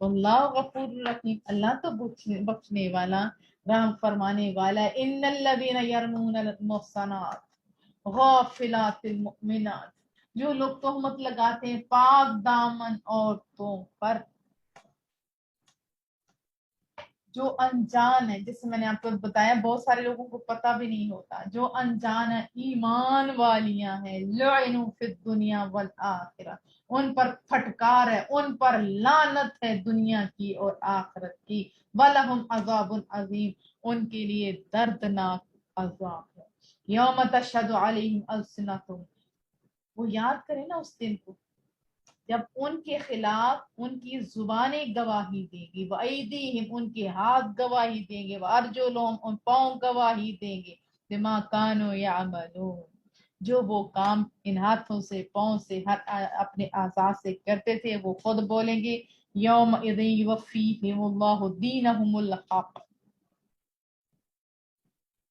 اللہ غفور رحیم، اللہ تو بخشنے والا رحم فرمانے والا ہے۔ ان الذین یرمون المحصنات غافلات المؤمنات، جو لوگ تہمت لگاتے ہیں پاک دامن عورتوں پر جو انجان ہے، جس سے میں نے آپ کو بتایا بہت سارے لوگوں کو پتہ بھی نہیں ہوتا، جو انجان ہے، ایمان والیاں ہیں، لعنوا فی الدنیا والآخرہ، ان پر پھٹکار ہے، ان پر لعنت ہے دنیا کی اور آخرت کی، وَلَهُمْ عَذَابٌ عَظِيمٌ، ان کے لیے دردناک عذاب ہے۔ یوم تشہد علیہم السنتہم، وہ یاد کریں نا اس دن کو جب ان کے خلاف ان کی زبانیں گواہی دیں گی، وَأَيْدِيهِمْ، ان کے ہاتھ گواہی دیں گے، وَأَرْجُلُهُمْ، ان پاؤں گواہی دیں گے، بِمَا كَانُوا يَعْمَلُونَ، جو وہ کام ان ہاتھوں سے پاؤں سے اپنے اعضاء سے کرتے تھے وہ خود بولیں گے۔ يَوْمَئِذٍ يُوَفِّيهِمُ اللَّهُ دِينَهُمُ الْحَقَّ،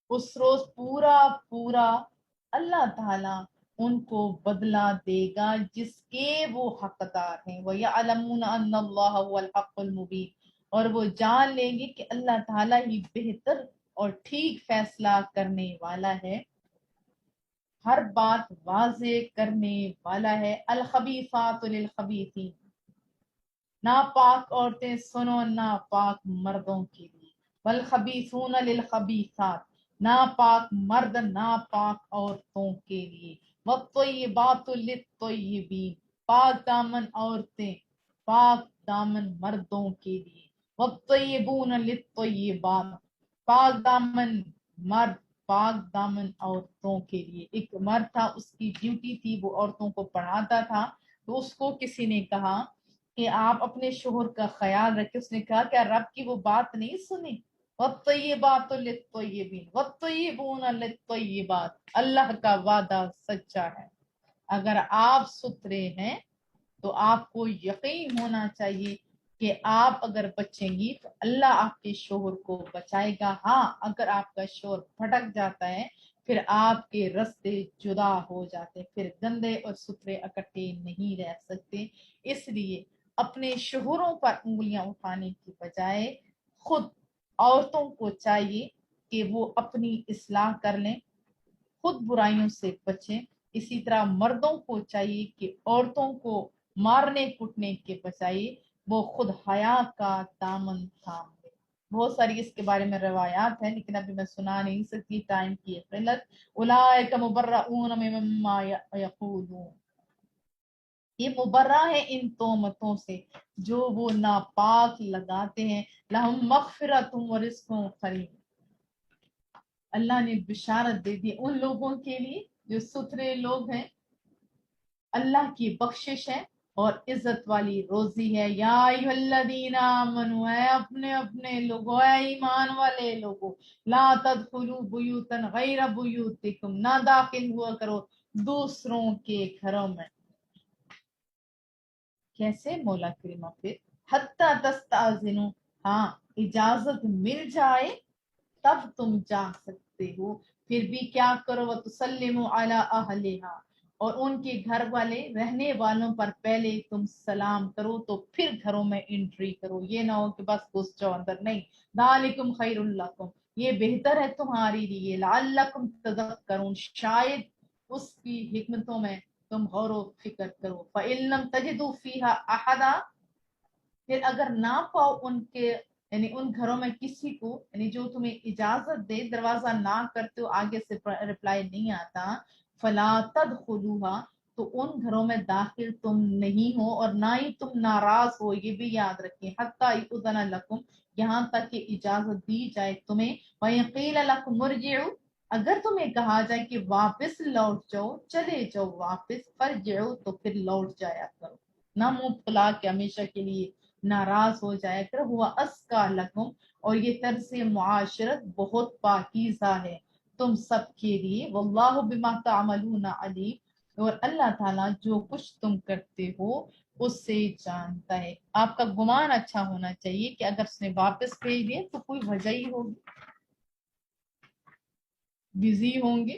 اس روز پورا پورا اللہ تعالیٰ ان کو بدلہ دے گا جس کے وہ حقدار ہیں۔ وَيَعْلَمُونَ أَنَّ اللَّهَ هُوَ الْحَقُّ الْمُبِينُ، اور وہ جان لیں گے کہ اللہ تعالیٰ ہی بہتر اور ٹھیک فیصلہ کرنے والا ہے، ہر بات واضح کرنے والا ہے۔ الخبیثات للخبیثین، ناپاک عورتیں سنو ناپاک مردوں کے لیے، والخبیثون للخبیثات، ناپاک مرد ناپاک عورتوں کے لیے، والطیبات للطیبین، پاک دامن عورتیں پاک دامن مردوں کے لیے، والطیبون للطیبات، پاک دامن مرد پاک دامن عورتوں کے لیے۔ ایک مرد تھا، اس کی ڈیوٹی تھی وہ عورتوں کو پڑھاتا تھا، تو اس کو کسی نے کہا کہ آپ اپنے شوہر کا خیال رکھیں، اس نے کہا کیا رب کی وہ بات نہیں سنی؟ وَالطَّيِّبَاتُ لِلطَّيِّبِينَ وَالطَّيِّبُونَ لِلطَّيِّبَاتِ، اللہ کا وعدہ سچا ہے۔ اگر آپ ستھرے ہیں تو آپ کو یقین ہونا چاہیے کہ آپ اگر بچیں گی تو اللہ آپ کے شوہر کو بچائے گا۔ ہاں اگر آپ کا شوہر بھٹک جاتا ہے پھر آپ کے رستے جدا ہو جاتے، پھر گندے اور ستھرے اکٹھے نہیں رہ سکتے۔ اس لیے اپنے شوہروں پر انگلیاں اٹھانے کی بجائے خود عورتوں کو چاہیے کہ وہ اپنی اصلاح کر لیں، خود برائیوں سے بچیں۔ اسی طرح مردوں کو چاہیے کہ عورتوں کو مارنے کٹنے کے بجائے وہ خود حیا کا دامن تھام لیں۔ بہت ساری اس کے بارے میں روایات ہیں لیکن ابھی میں سنا نہیں سکتی، ٹائم کی قلت۔ اولئک مبرؤون مما یقولون، یہ مبرہ ہے ان تہمتوں سے جو وہ ناپاک لگاتے ہیں۔ لہم مغفرۃ ورزق کریم، اللہ نے بشارت دے دی ان لوگوں کے لیے جو ستھرے لوگ ہیں، اللہ کی بخشش ہے اور عزت والی روزی ہے۔ یا ایھا الذین آمنوا، اے اپنے لوگوں، اے ایمان والے لوگوں، لا تدخلوا بیوتا غیر بیوتکم، نہ داخل ہوا کرو دوسروں کے گھروں میں۔ کیسے؟ مولا کریمہ پھر حتی تستاذنوا، ہاں اجازت مل جائے تب تم جا سکتے ہو، پھر بھی کیا کرو؟ وَتُسَلِّمُوا عَلَىٰ أَهْلِهَا، اور ان کے گھر والے رہنے والوں پر پہلے تم سلام کرو تو پھر گھروں میں انٹری کرو، یہ نہ ہو کہ بس گھس جاؤ اندر، نہیں۔ ذَلِكُمْ خَيْرٌ لَكُمْ، یہ بہتر ہے تمہاری لیے، لَعَلَّكُمْ تَذَكَّرُونَ، شاید اس کی حکمتوں میں تم غور و فکر کرو۔ فَإِن لَّمْ تَجِدُوا فِيهَا أَحَدًا، پھر اگر نہ پاؤ ان کے یعنی ان گھروں میں کسی کو، یعنی جو تمہیں اجازت دے، دروازہ نہ کرتے ہو، آگے سے رپلائی نہیں آتا، فلا تدخلوها، تو ان گھروں میں داخل تم نہیں ہو اور نہ ہی تم ناراض ہو، یہ بھی یاد رکھیں۔ حتی یؤذن لکم، یہاں تک کہ اجازت دی جائے تمہیں۔ وَإِن قِیلَ لَکُمُ ارْجِعُوا، اگر تمہیں کہا جائے کہ واپس لوٹ جاؤ، چلے جاؤ واپس، فارجعوا، تو پھر لوٹ جایا کرو، نہ منہ پھلا کے ہمیشہ کے لیے ناراض ہو جائے کر۔ ہوا اسکا لکم، اور یہ طرز معاشرت بہت پاکیزہ ہے تم سب کے لیے۔ واللہ بما تعملون علیم، اور اللہ تعالیٰ جو کچھ تم کرتے ہو اس سے جانتا ہے۔ آپ کا گمان اچھا ہونا چاہیے کہ اگر اس نے واپس بھیج دیے تو کوئی وجہ ہی ہوگی، بزی ہوں گے۔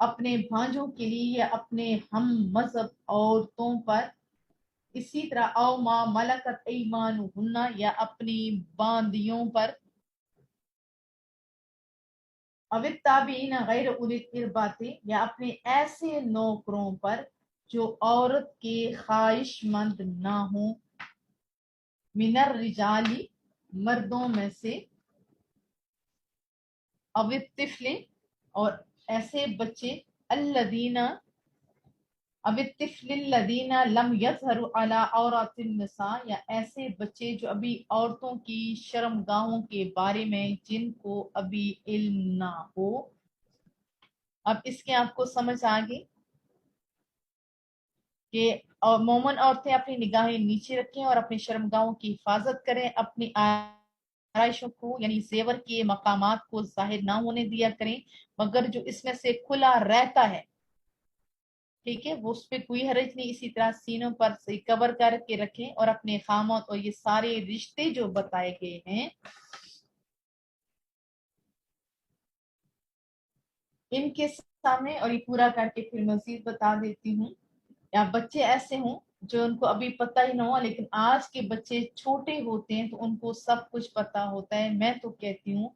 اپنے بھانجوں کے لیے یا اپنے ہم مذہب عورتوں پر، اسی طرح او ما ملکت ایمانہن یا اپنی باندیوں پر، او التابعین غیر اولی الاربات یا اپنے ایسے نوکروں پر جو عورت کے خواہش مند نہ ہوں، من الرجالی مردوں میں سے، او الطفل اور ایسے بچے، الذین اب الطفل الذین لم یظہروا علی عورات النساء یا ایسے بچے جو ابھی عورتوں کی شرمگاہوں کے بارے میں جن کو ابھی علم نہ ہو۔ اب اس کے آپ کو سمجھ آگے کہ مومن عورتیں اپنی نگاہیں نیچے رکھیں اور اپنی شرمگاہوں کی حفاظت کریں، اپنی آرائشوں کو یعنی زیور کے مقامات کو ظاہر نہ ہونے دیا کریں، مگر جو اس میں سے کھلا رہتا ہے، ٹھیک ہے، وہ اس پہ کوئی حرج نہیں۔ اسی طرح سینوں پر سے کور کر کے رکھیں، اور اپنے خاموت اور یہ سارے رشتے جو بتائے گئے ہیں ان کے سامنے، اور یہ پورا کر کے پھر مزید بتا دیتی ہوں، یا بچے ایسے ہوں جو ان کو ابھی پتہ ہی نہ ہوا، لیکن آج کے بچے چھوٹے ہوتے ہیں تو ان کو سب کچھ پتا ہوتا ہے، میں تو کہتی ہوں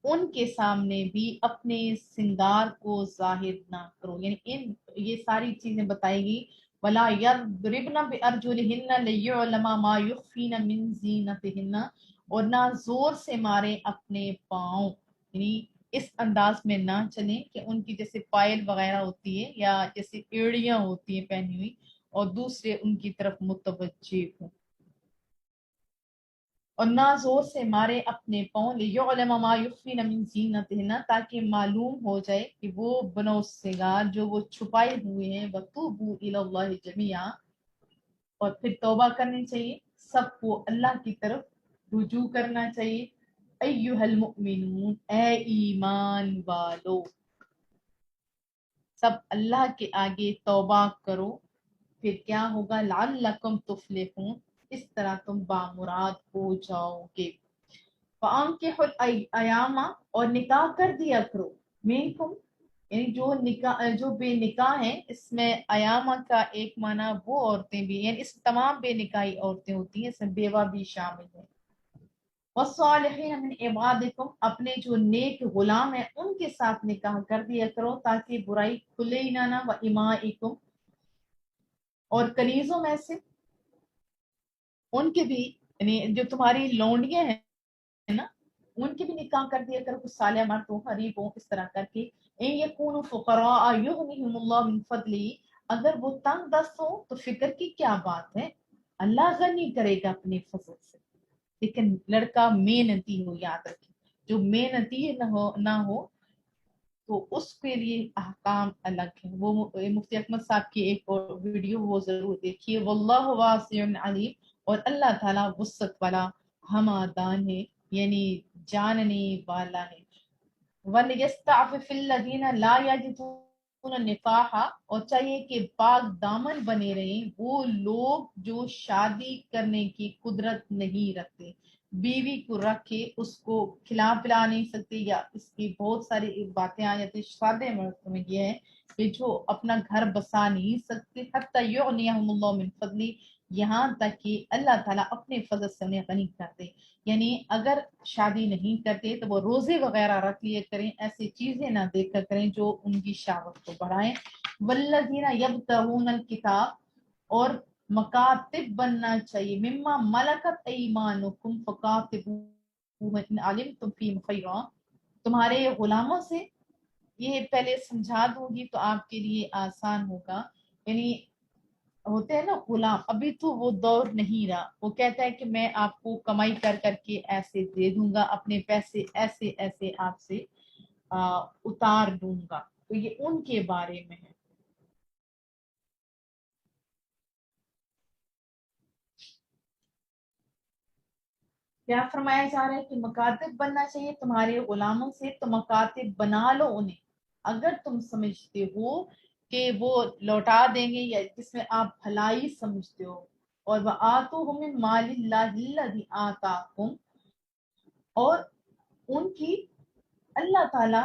ان کے سامنے بھی اپنے سنگار کو ظاہر نہ کرو، یعنی یہ ساری چیزیں بتائی گئی، ولا یضربن بارجلہن لیعلم ما یخفین من زینتہن، اور نہ زور سے مارے اپنے پاؤں، یعنی اس انداز میں نہ چلیں کہ ان کی جیسے پائل وغیرہ ہوتی ہے یا جیسے ایڑیاں ہوتی ہیں پہنی ہوئی اور دوسرے ان کی طرف متوجہ ہوں، اور نہ زور سے مارے اپنے پاؤں، لیعلم ما یخفین من زینتہن، تاکہ معلوم ہو جائے کہ وہ بنو سنگار جو وہ چھپائے ہوئے ہیں، وتوبوا الی اللہ جمیعا، اور پھر توبہ کرنی چاہیے، سب کو اللہ کی طرف رجوع کرنا چاہیے، ایھا المؤمنون اے ایمان والو، سب اللہ کے آگے توبہ کرو، پھر کیا ہوگا، لعلکم تفلحون، اس طرح تم بامراد ہو جاؤ گے۔ فانکحوا الایام، اور نکاح کر دیا کرو، منکم، یعنی جو بے نکاح ہیں، اس میں ایامہ کا ایک معنی وہ عورتیں بھی، یعنی اس تمام بے نکاحی عورتیں ہوتی ہیں، اس میں بیوہ بھی شامل ہیں، والصالحین من عبادکم، اپنے جو نیک غلام ہیں ان کے ساتھ نکاح کر دیا کرو تاکہ برائی کھلے ہی نہ، و امائکم، اور کنیزوں میں سے ان کے بھی، یعنی جو تمہاری لونڈیاں ہیں نا، ان کے بھی نکاح کر دیا کرو، کچھ صالح مرد ہو، غریب ہو، اس طرح کر کے، ان یکونوا فقراء یغنیہم اللہ من فضلہ، اگر وہ تنگ دست ہو تو فکر کی کیا بات ہے، اللہ غنی کرے گا اپنے فضل سے، لیکن لڑکا محنتی ہو، یاد رکھیں، جو محنتی نہ ہو تو اس کے لیے احکام الگ ہیں، وہ مفتی احمد صاحب کی ایک اور ویڈیو وہ ضرور دیکھیے، واللہ واسع علیم، اور اللہ تعالیٰ وسعت والا ہمادان ہے، یعنی جاننے والا ہے، وَلْيَسْتَعْفِفِ الَّذِينَ لَا يَجِدُونَ نِكَاحًا، اور چاہیے کہ پاک دامن بنے رہیں وہ لوگ جو شادی کرنے کی قدرت نہیں رکھتے، بیوی کو رکھ کے اس کو کھلا پلا نہیں سکتے، یا اس کی بہت ساری باتیں آ جاتی، سادے مرد میں یہ ہے کہ جو اپنا گھر بسا نہیں سکتے، حتی یغنیہم اللہ من فضلی، یہاں تک کہ اللہ تعالیٰ اپنے فضل سے انہیں غنی کر دے، یعنی اگر شادی نہیں کرتے تو وہ روزے وغیرہ رکھ لیے کریں، ایسی چیزیں نہ دیکھا کریں جو ان کی شہوت کو بڑھائیں، والذین یبتغون الکتاب، اور مکاتب بننا چاہیے، مما ملکت ایمانکم فکاتبوہم ان علمتم فیہم خیرا، تمہارے غلاموں سے، یہ پہلے سمجھا دوں گی تو آپ کے لیے آسان ہوگا، یعنی ہوتے ہیں نا غلام، ابھی تو وہ دور نہیں رہا، وہ کہتا ہے کہ میں آپ کو کمائی کر کر کے ایسے دے دوں گا، اپنے پیسے ایسے ایسے آپ سے اتار دوں گا، تو یہ ان کے بارے میں ہے۔ کیا فرمایا جا رہا ہے کہ مکاتب بننا چاہیے تمہارے غلاموں سے، تو مکاتب بنا لو انہیں، اگر تم سمجھتے ہو کہ وہ لوٹا دیں گے یا جس میں آپ بھلائی سمجھتے ہو، اور وَآتُوهُم مِّن مَّالِ اللَّهِ الَّذِي آتَاكُمْ، اور ان کی اللہ تعالیٰ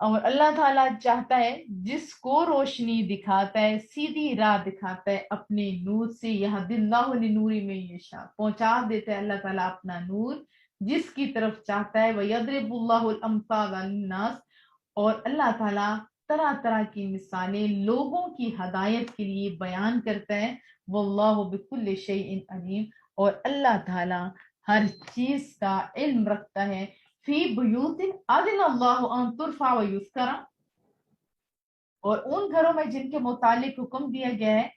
اور اللہ تعالیٰ چاہتا ہے جس کو روشنی دکھاتا ہے، سیدھی راہ دکھاتا ہے اپنے نور سے، یہد اللہ لنوری میں یشاء، پہنچا دیتا ہے اللہ تعالیٰ اپنا نور جس کی طرف چاہتا ہے، وَيَضْرِبُ اللَّهُ الْأَمْثَالَ لِلنَّاسِ، اور اللہ تعالیٰ طرح طرح کی مثالیں لوگوں کی ہدایت کے لیے بیان کرتا ہے، وَاللَّهُ بِكُلِّ شَيْءٍ عَلِيمٌ، اور اللہ تعالیٰ ہر چیز کا علم رکھتا ہے، فی بیوت اذن اللہ ان ترفع ویذکر، اور ان گھروں میں جن کے متعلق حکم دیا گیا ہے،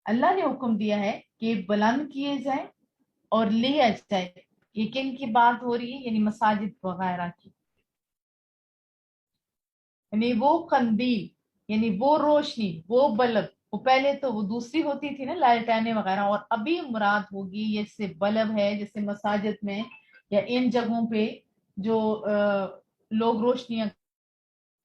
اللہ نے حکم دیا ہے کہ بلند کیے جائیں اور لیا جائے، یہ کن کی بات ہو رہی ہے؟ یعنی مساجد وغیرہ کی، یعنی وہ قندیل، یعنی وہ روشنی، وہ بلب، وہ پہلے تو وہ دوسری ہوتی تھی نا لالٹینیں وغیرہ، اور ابھی مراد ہوگی یہ سے بلب ہے، جیسے مساجد میں یا ان جگہوں پہ جو لوگ روشنیاں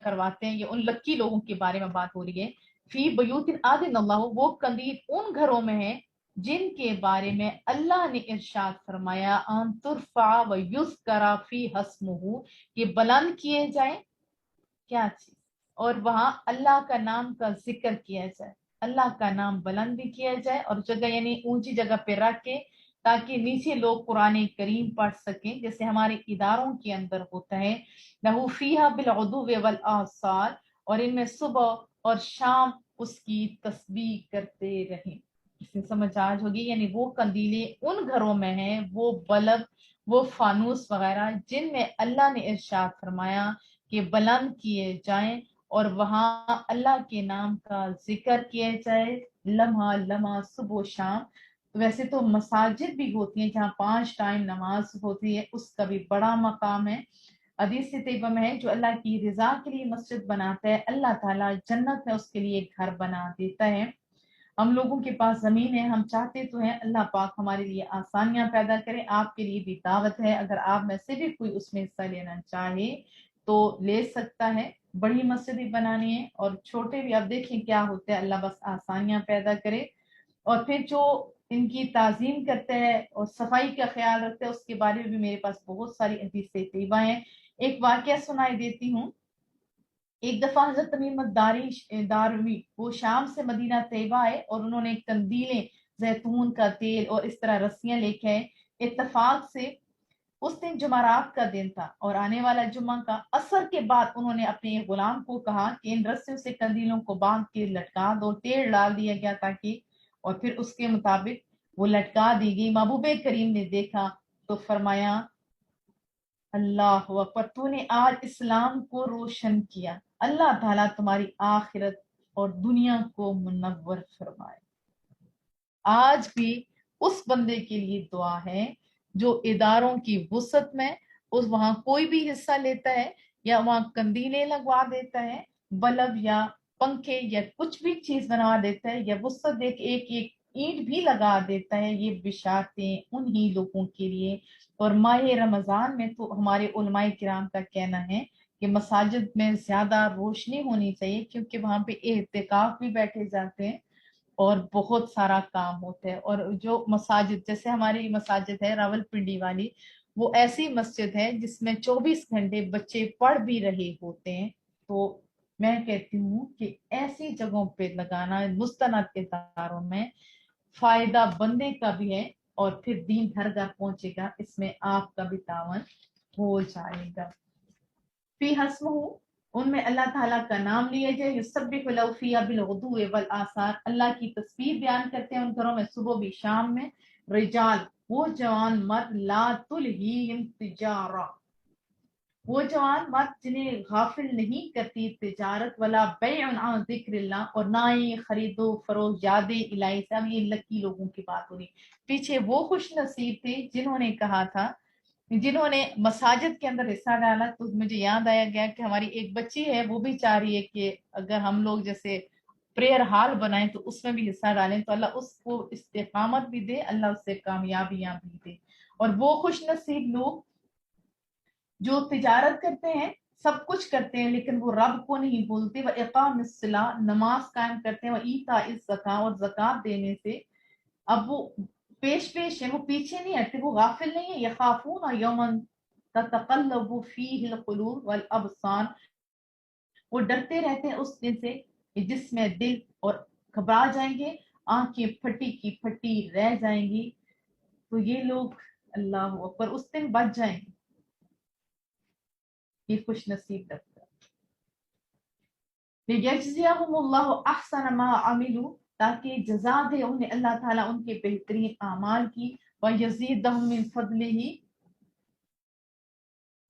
کرواتے ہیں، یہ ان لکی لوگوں کے بارے میں بات ہو رہی ہے، فی بیوت اذن اللہ، وہ قندیل ان گھروں میں ہے جن کے بارے میں اللہ نے ارشاد فرمایا، ان ترفع ویذکر فی اسمہ، کہ بلند کیے جائیں کیا چیز، اور وہاں اللہ کا نام کا ذکر کیا جائے، اللہ کا نام بلند بھی کیا جائے، اور جگہ یعنی اونچی جگہ پہ رکھ کے تاکہ نیچے لوگ قرآن کریم پڑھ سکیں، جیسے ہمارے اداروں کے اندر ہوتا ہے، لہو فیہا بالغدو والآصال، اور ان میں صبح اور شام اس کی تسبیح کرتے رہیں۔ اس میں سمجھ آج ہوگی، یعنی وہ قندیلیں ان گھروں میں ہیں، وہ بلب، وہ فانوس وغیرہ جن میں اللہ نے ارشاد فرمایا کہ بلند کیے جائیں اور وہاں اللہ کے نام کا ذکر کیا جائے لمحہ لمحہ، صبح و شام۔ ویسے تو مساجد بھی ہوتی ہیں جہاں 5 ٹائم نماز ہوتی ہے، اس کا بھی بڑا مقام ہے۔ حدیث طیبہ میں ہے جو اللہ کی رضا کے لیے مسجد بناتا ہے، اللہ تعالیٰ جنت میں اس کے لیے ایک گھر بنا دیتا ہے۔ ہم لوگوں کے پاس زمین ہے، ہم چاہتے تو ہیں اللہ پاک ہمارے لیے آسانیاں پیدا کرے، آپ کے لیے بھی دعوت ہے، اگر آپ میں سے بھی کوئی اس میں حصہ لینا چاہے تو لے سکتا ہے۔ بڑی مسجد بھی بنانی ہے اور چھوٹے بھی، اب دیکھیں کیا ہوتا ہے، اللہ بس آسانیاں پیدا کرے۔ اور پھر جو ان کی تعظیم کرتے ہیں اور صفائی کا خیال رکھتے ہیں، اس کے بارے میں بھی میرے پاس بہت ساری حدیث طیبہ ہیں۔ ایک واقعہ سنائی دیتی ہوں۔ ایک دفعہ حضرت تمیم داروی وہ شام سے مدینہ طیبہ آئے اور انہوں نے قندیلیں، زیتون کا تیل اور اس طرح رسیاں لے کے آئے۔ اتفاق سے اس دن جمعرات کا دن تھا اور آنے والا جمعہ کا، عصر کے بعد انہوں نے اپنے غلام کو کہا کہ ان رسیوں سے قندیلوں کو باندھ کے لٹکا دو، تیل ڈال دیا گیا تاکہ، اور پھر اس کے مطابق وہ لٹکا دی گئی۔ محبوب کریم نے دیکھا تو فرمایا، اللہ اکبر، تو نے آج اسلام کو روشن کیا، اللہ تعالیٰ تمہاری آخرت اور دنیا کو منور فرمائے۔ آج بھی اس بندے کے لیے دعا ہے جو اداروں کی وسعت میں اس وہاں کوئی بھی حصہ لیتا ہے یا وہاں قندیلیں لگوا دیتا ہے، بلب یا پنکھے یا کچھ بھی چیز بنوا دیتا ہے، یا وسعت ایک ایک ایک اینٹ بھی لگا دیتا ہے، یہ بشارتیں انہی لوگوں کے لیے۔ اور ماہ رمضان میں تو ہمارے علماء کرام کا کہنا ہے کہ مساجد میں زیادہ روشنی ہونی چاہیے، کیونکہ وہاں پہ اعتکاف بھی بیٹھے جاتے ہیں اور بہت سارا کام ہوتا ہے۔ اور جو مساجد، جیسے ہماری مساجد ہے راول پنڈی والی، وہ ایسی مسجد ہے جس میں 24 گھنٹے بچے پڑھ بھی رہے ہوتے ہیں، تو میں کہتی ہوں کہ ایسی جگہوں پہ لگانا مستند اداروں میں فائدہ بندے کا بھی ہے، اور پھر دین گھر گھر پہنچے گا، اس میں آپ کا بھی تعاون ہو جائے گا۔ فی حسمہ، ان میں اللہ تعالیٰ کا نام لیا جائے، یسبح لہ فیہا بالغدو والآصال، اللہ کی تسبیح بیان کرتے ہیں ان گھروں میں صبح بھی شام میں، رجال، وہ جوان مرد، لا تلہیہم تجارہ، وہ جوان مرد جنہیں غافل نہیں کرتی تجارت، ولا بیع عن ذکر اللہ، اور نہ ہی خرید و فروخت یاد الہی سے۔ اب یہ لکی لوگوں کی بات ہو رہی، پیچھے وہ خوش نصیب تھے جنہوں نے کہا تھا، جنہوں نے مساجد کے اندر حصہ ڈالا، تو مجھے یاد آیا گیا کہ ہماری ایک بچی ہے، وہ بھی چاہ رہی ہے کہ اگر ہم لوگ جیسے پریئر ہال بنائیں تو اس میں بھی حصہ ڈالیں، تو اللہ اس کو استقامت بھی دے، اللہ اس سے کامیابیاں بھی دے۔ اور وہ خوش نصیب لوگ جو تجارت کرتے ہیں، سب کچھ کرتے ہیں، لیکن وہ رب کو نہیں بھولتے، وہ اقام الصلاۃ، نماز قائم کرتے ہیں، وہ ایتاء الزکاۃ، اور زکوٰۃ دینے سے، اب وہ پیش ہے، وہ پیچھے نہیں ہٹتے، وہ غافل نہیں ہے، یخافون یوما تتقلب فیہ القلوب والابصار، وہ ڈرتے رہتے ہیں اس دن سے کہ جس میں دل اور گھبرا جائیں گے، آنکھیں پھٹی کی پھٹی رہ جائیں گی، تو یہ لوگ اللہ اکبر اس دن بچ جائیں گے، یہ خوش نصیب تک۔ لِيَجْزِيَهُمُ اللَّهُ أَحْسَنَ مَا عَمِلُوا، تاکہ جزا دے انہیں اللہ تعالیٰ ان کے بہترین اعمال کی، وَيَزِيدَهُم مِّن فَضْلِهِ،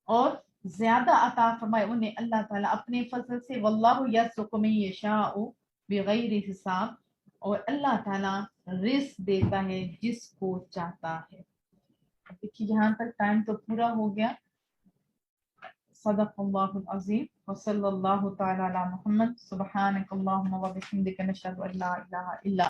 اور زیادہ عطا فرمائے انہیں اللہ تعالیٰ اپنے فضل سے، وَاللَّهُ يَرْزُقُ مَن يَشَاءُ بِغَيْرِ حساب، اور اللہ تعالیٰ رزق دیتا ہے جس کو چاہتا ہے۔ دیکھیے یہاں تک ٹائم تو پورا ہو گیا۔ صدق اللہ العظیم وصلی اللہ تعالی علی محمد، سبحانک اللہم وبحمدک، نشہد ان لا الہ الا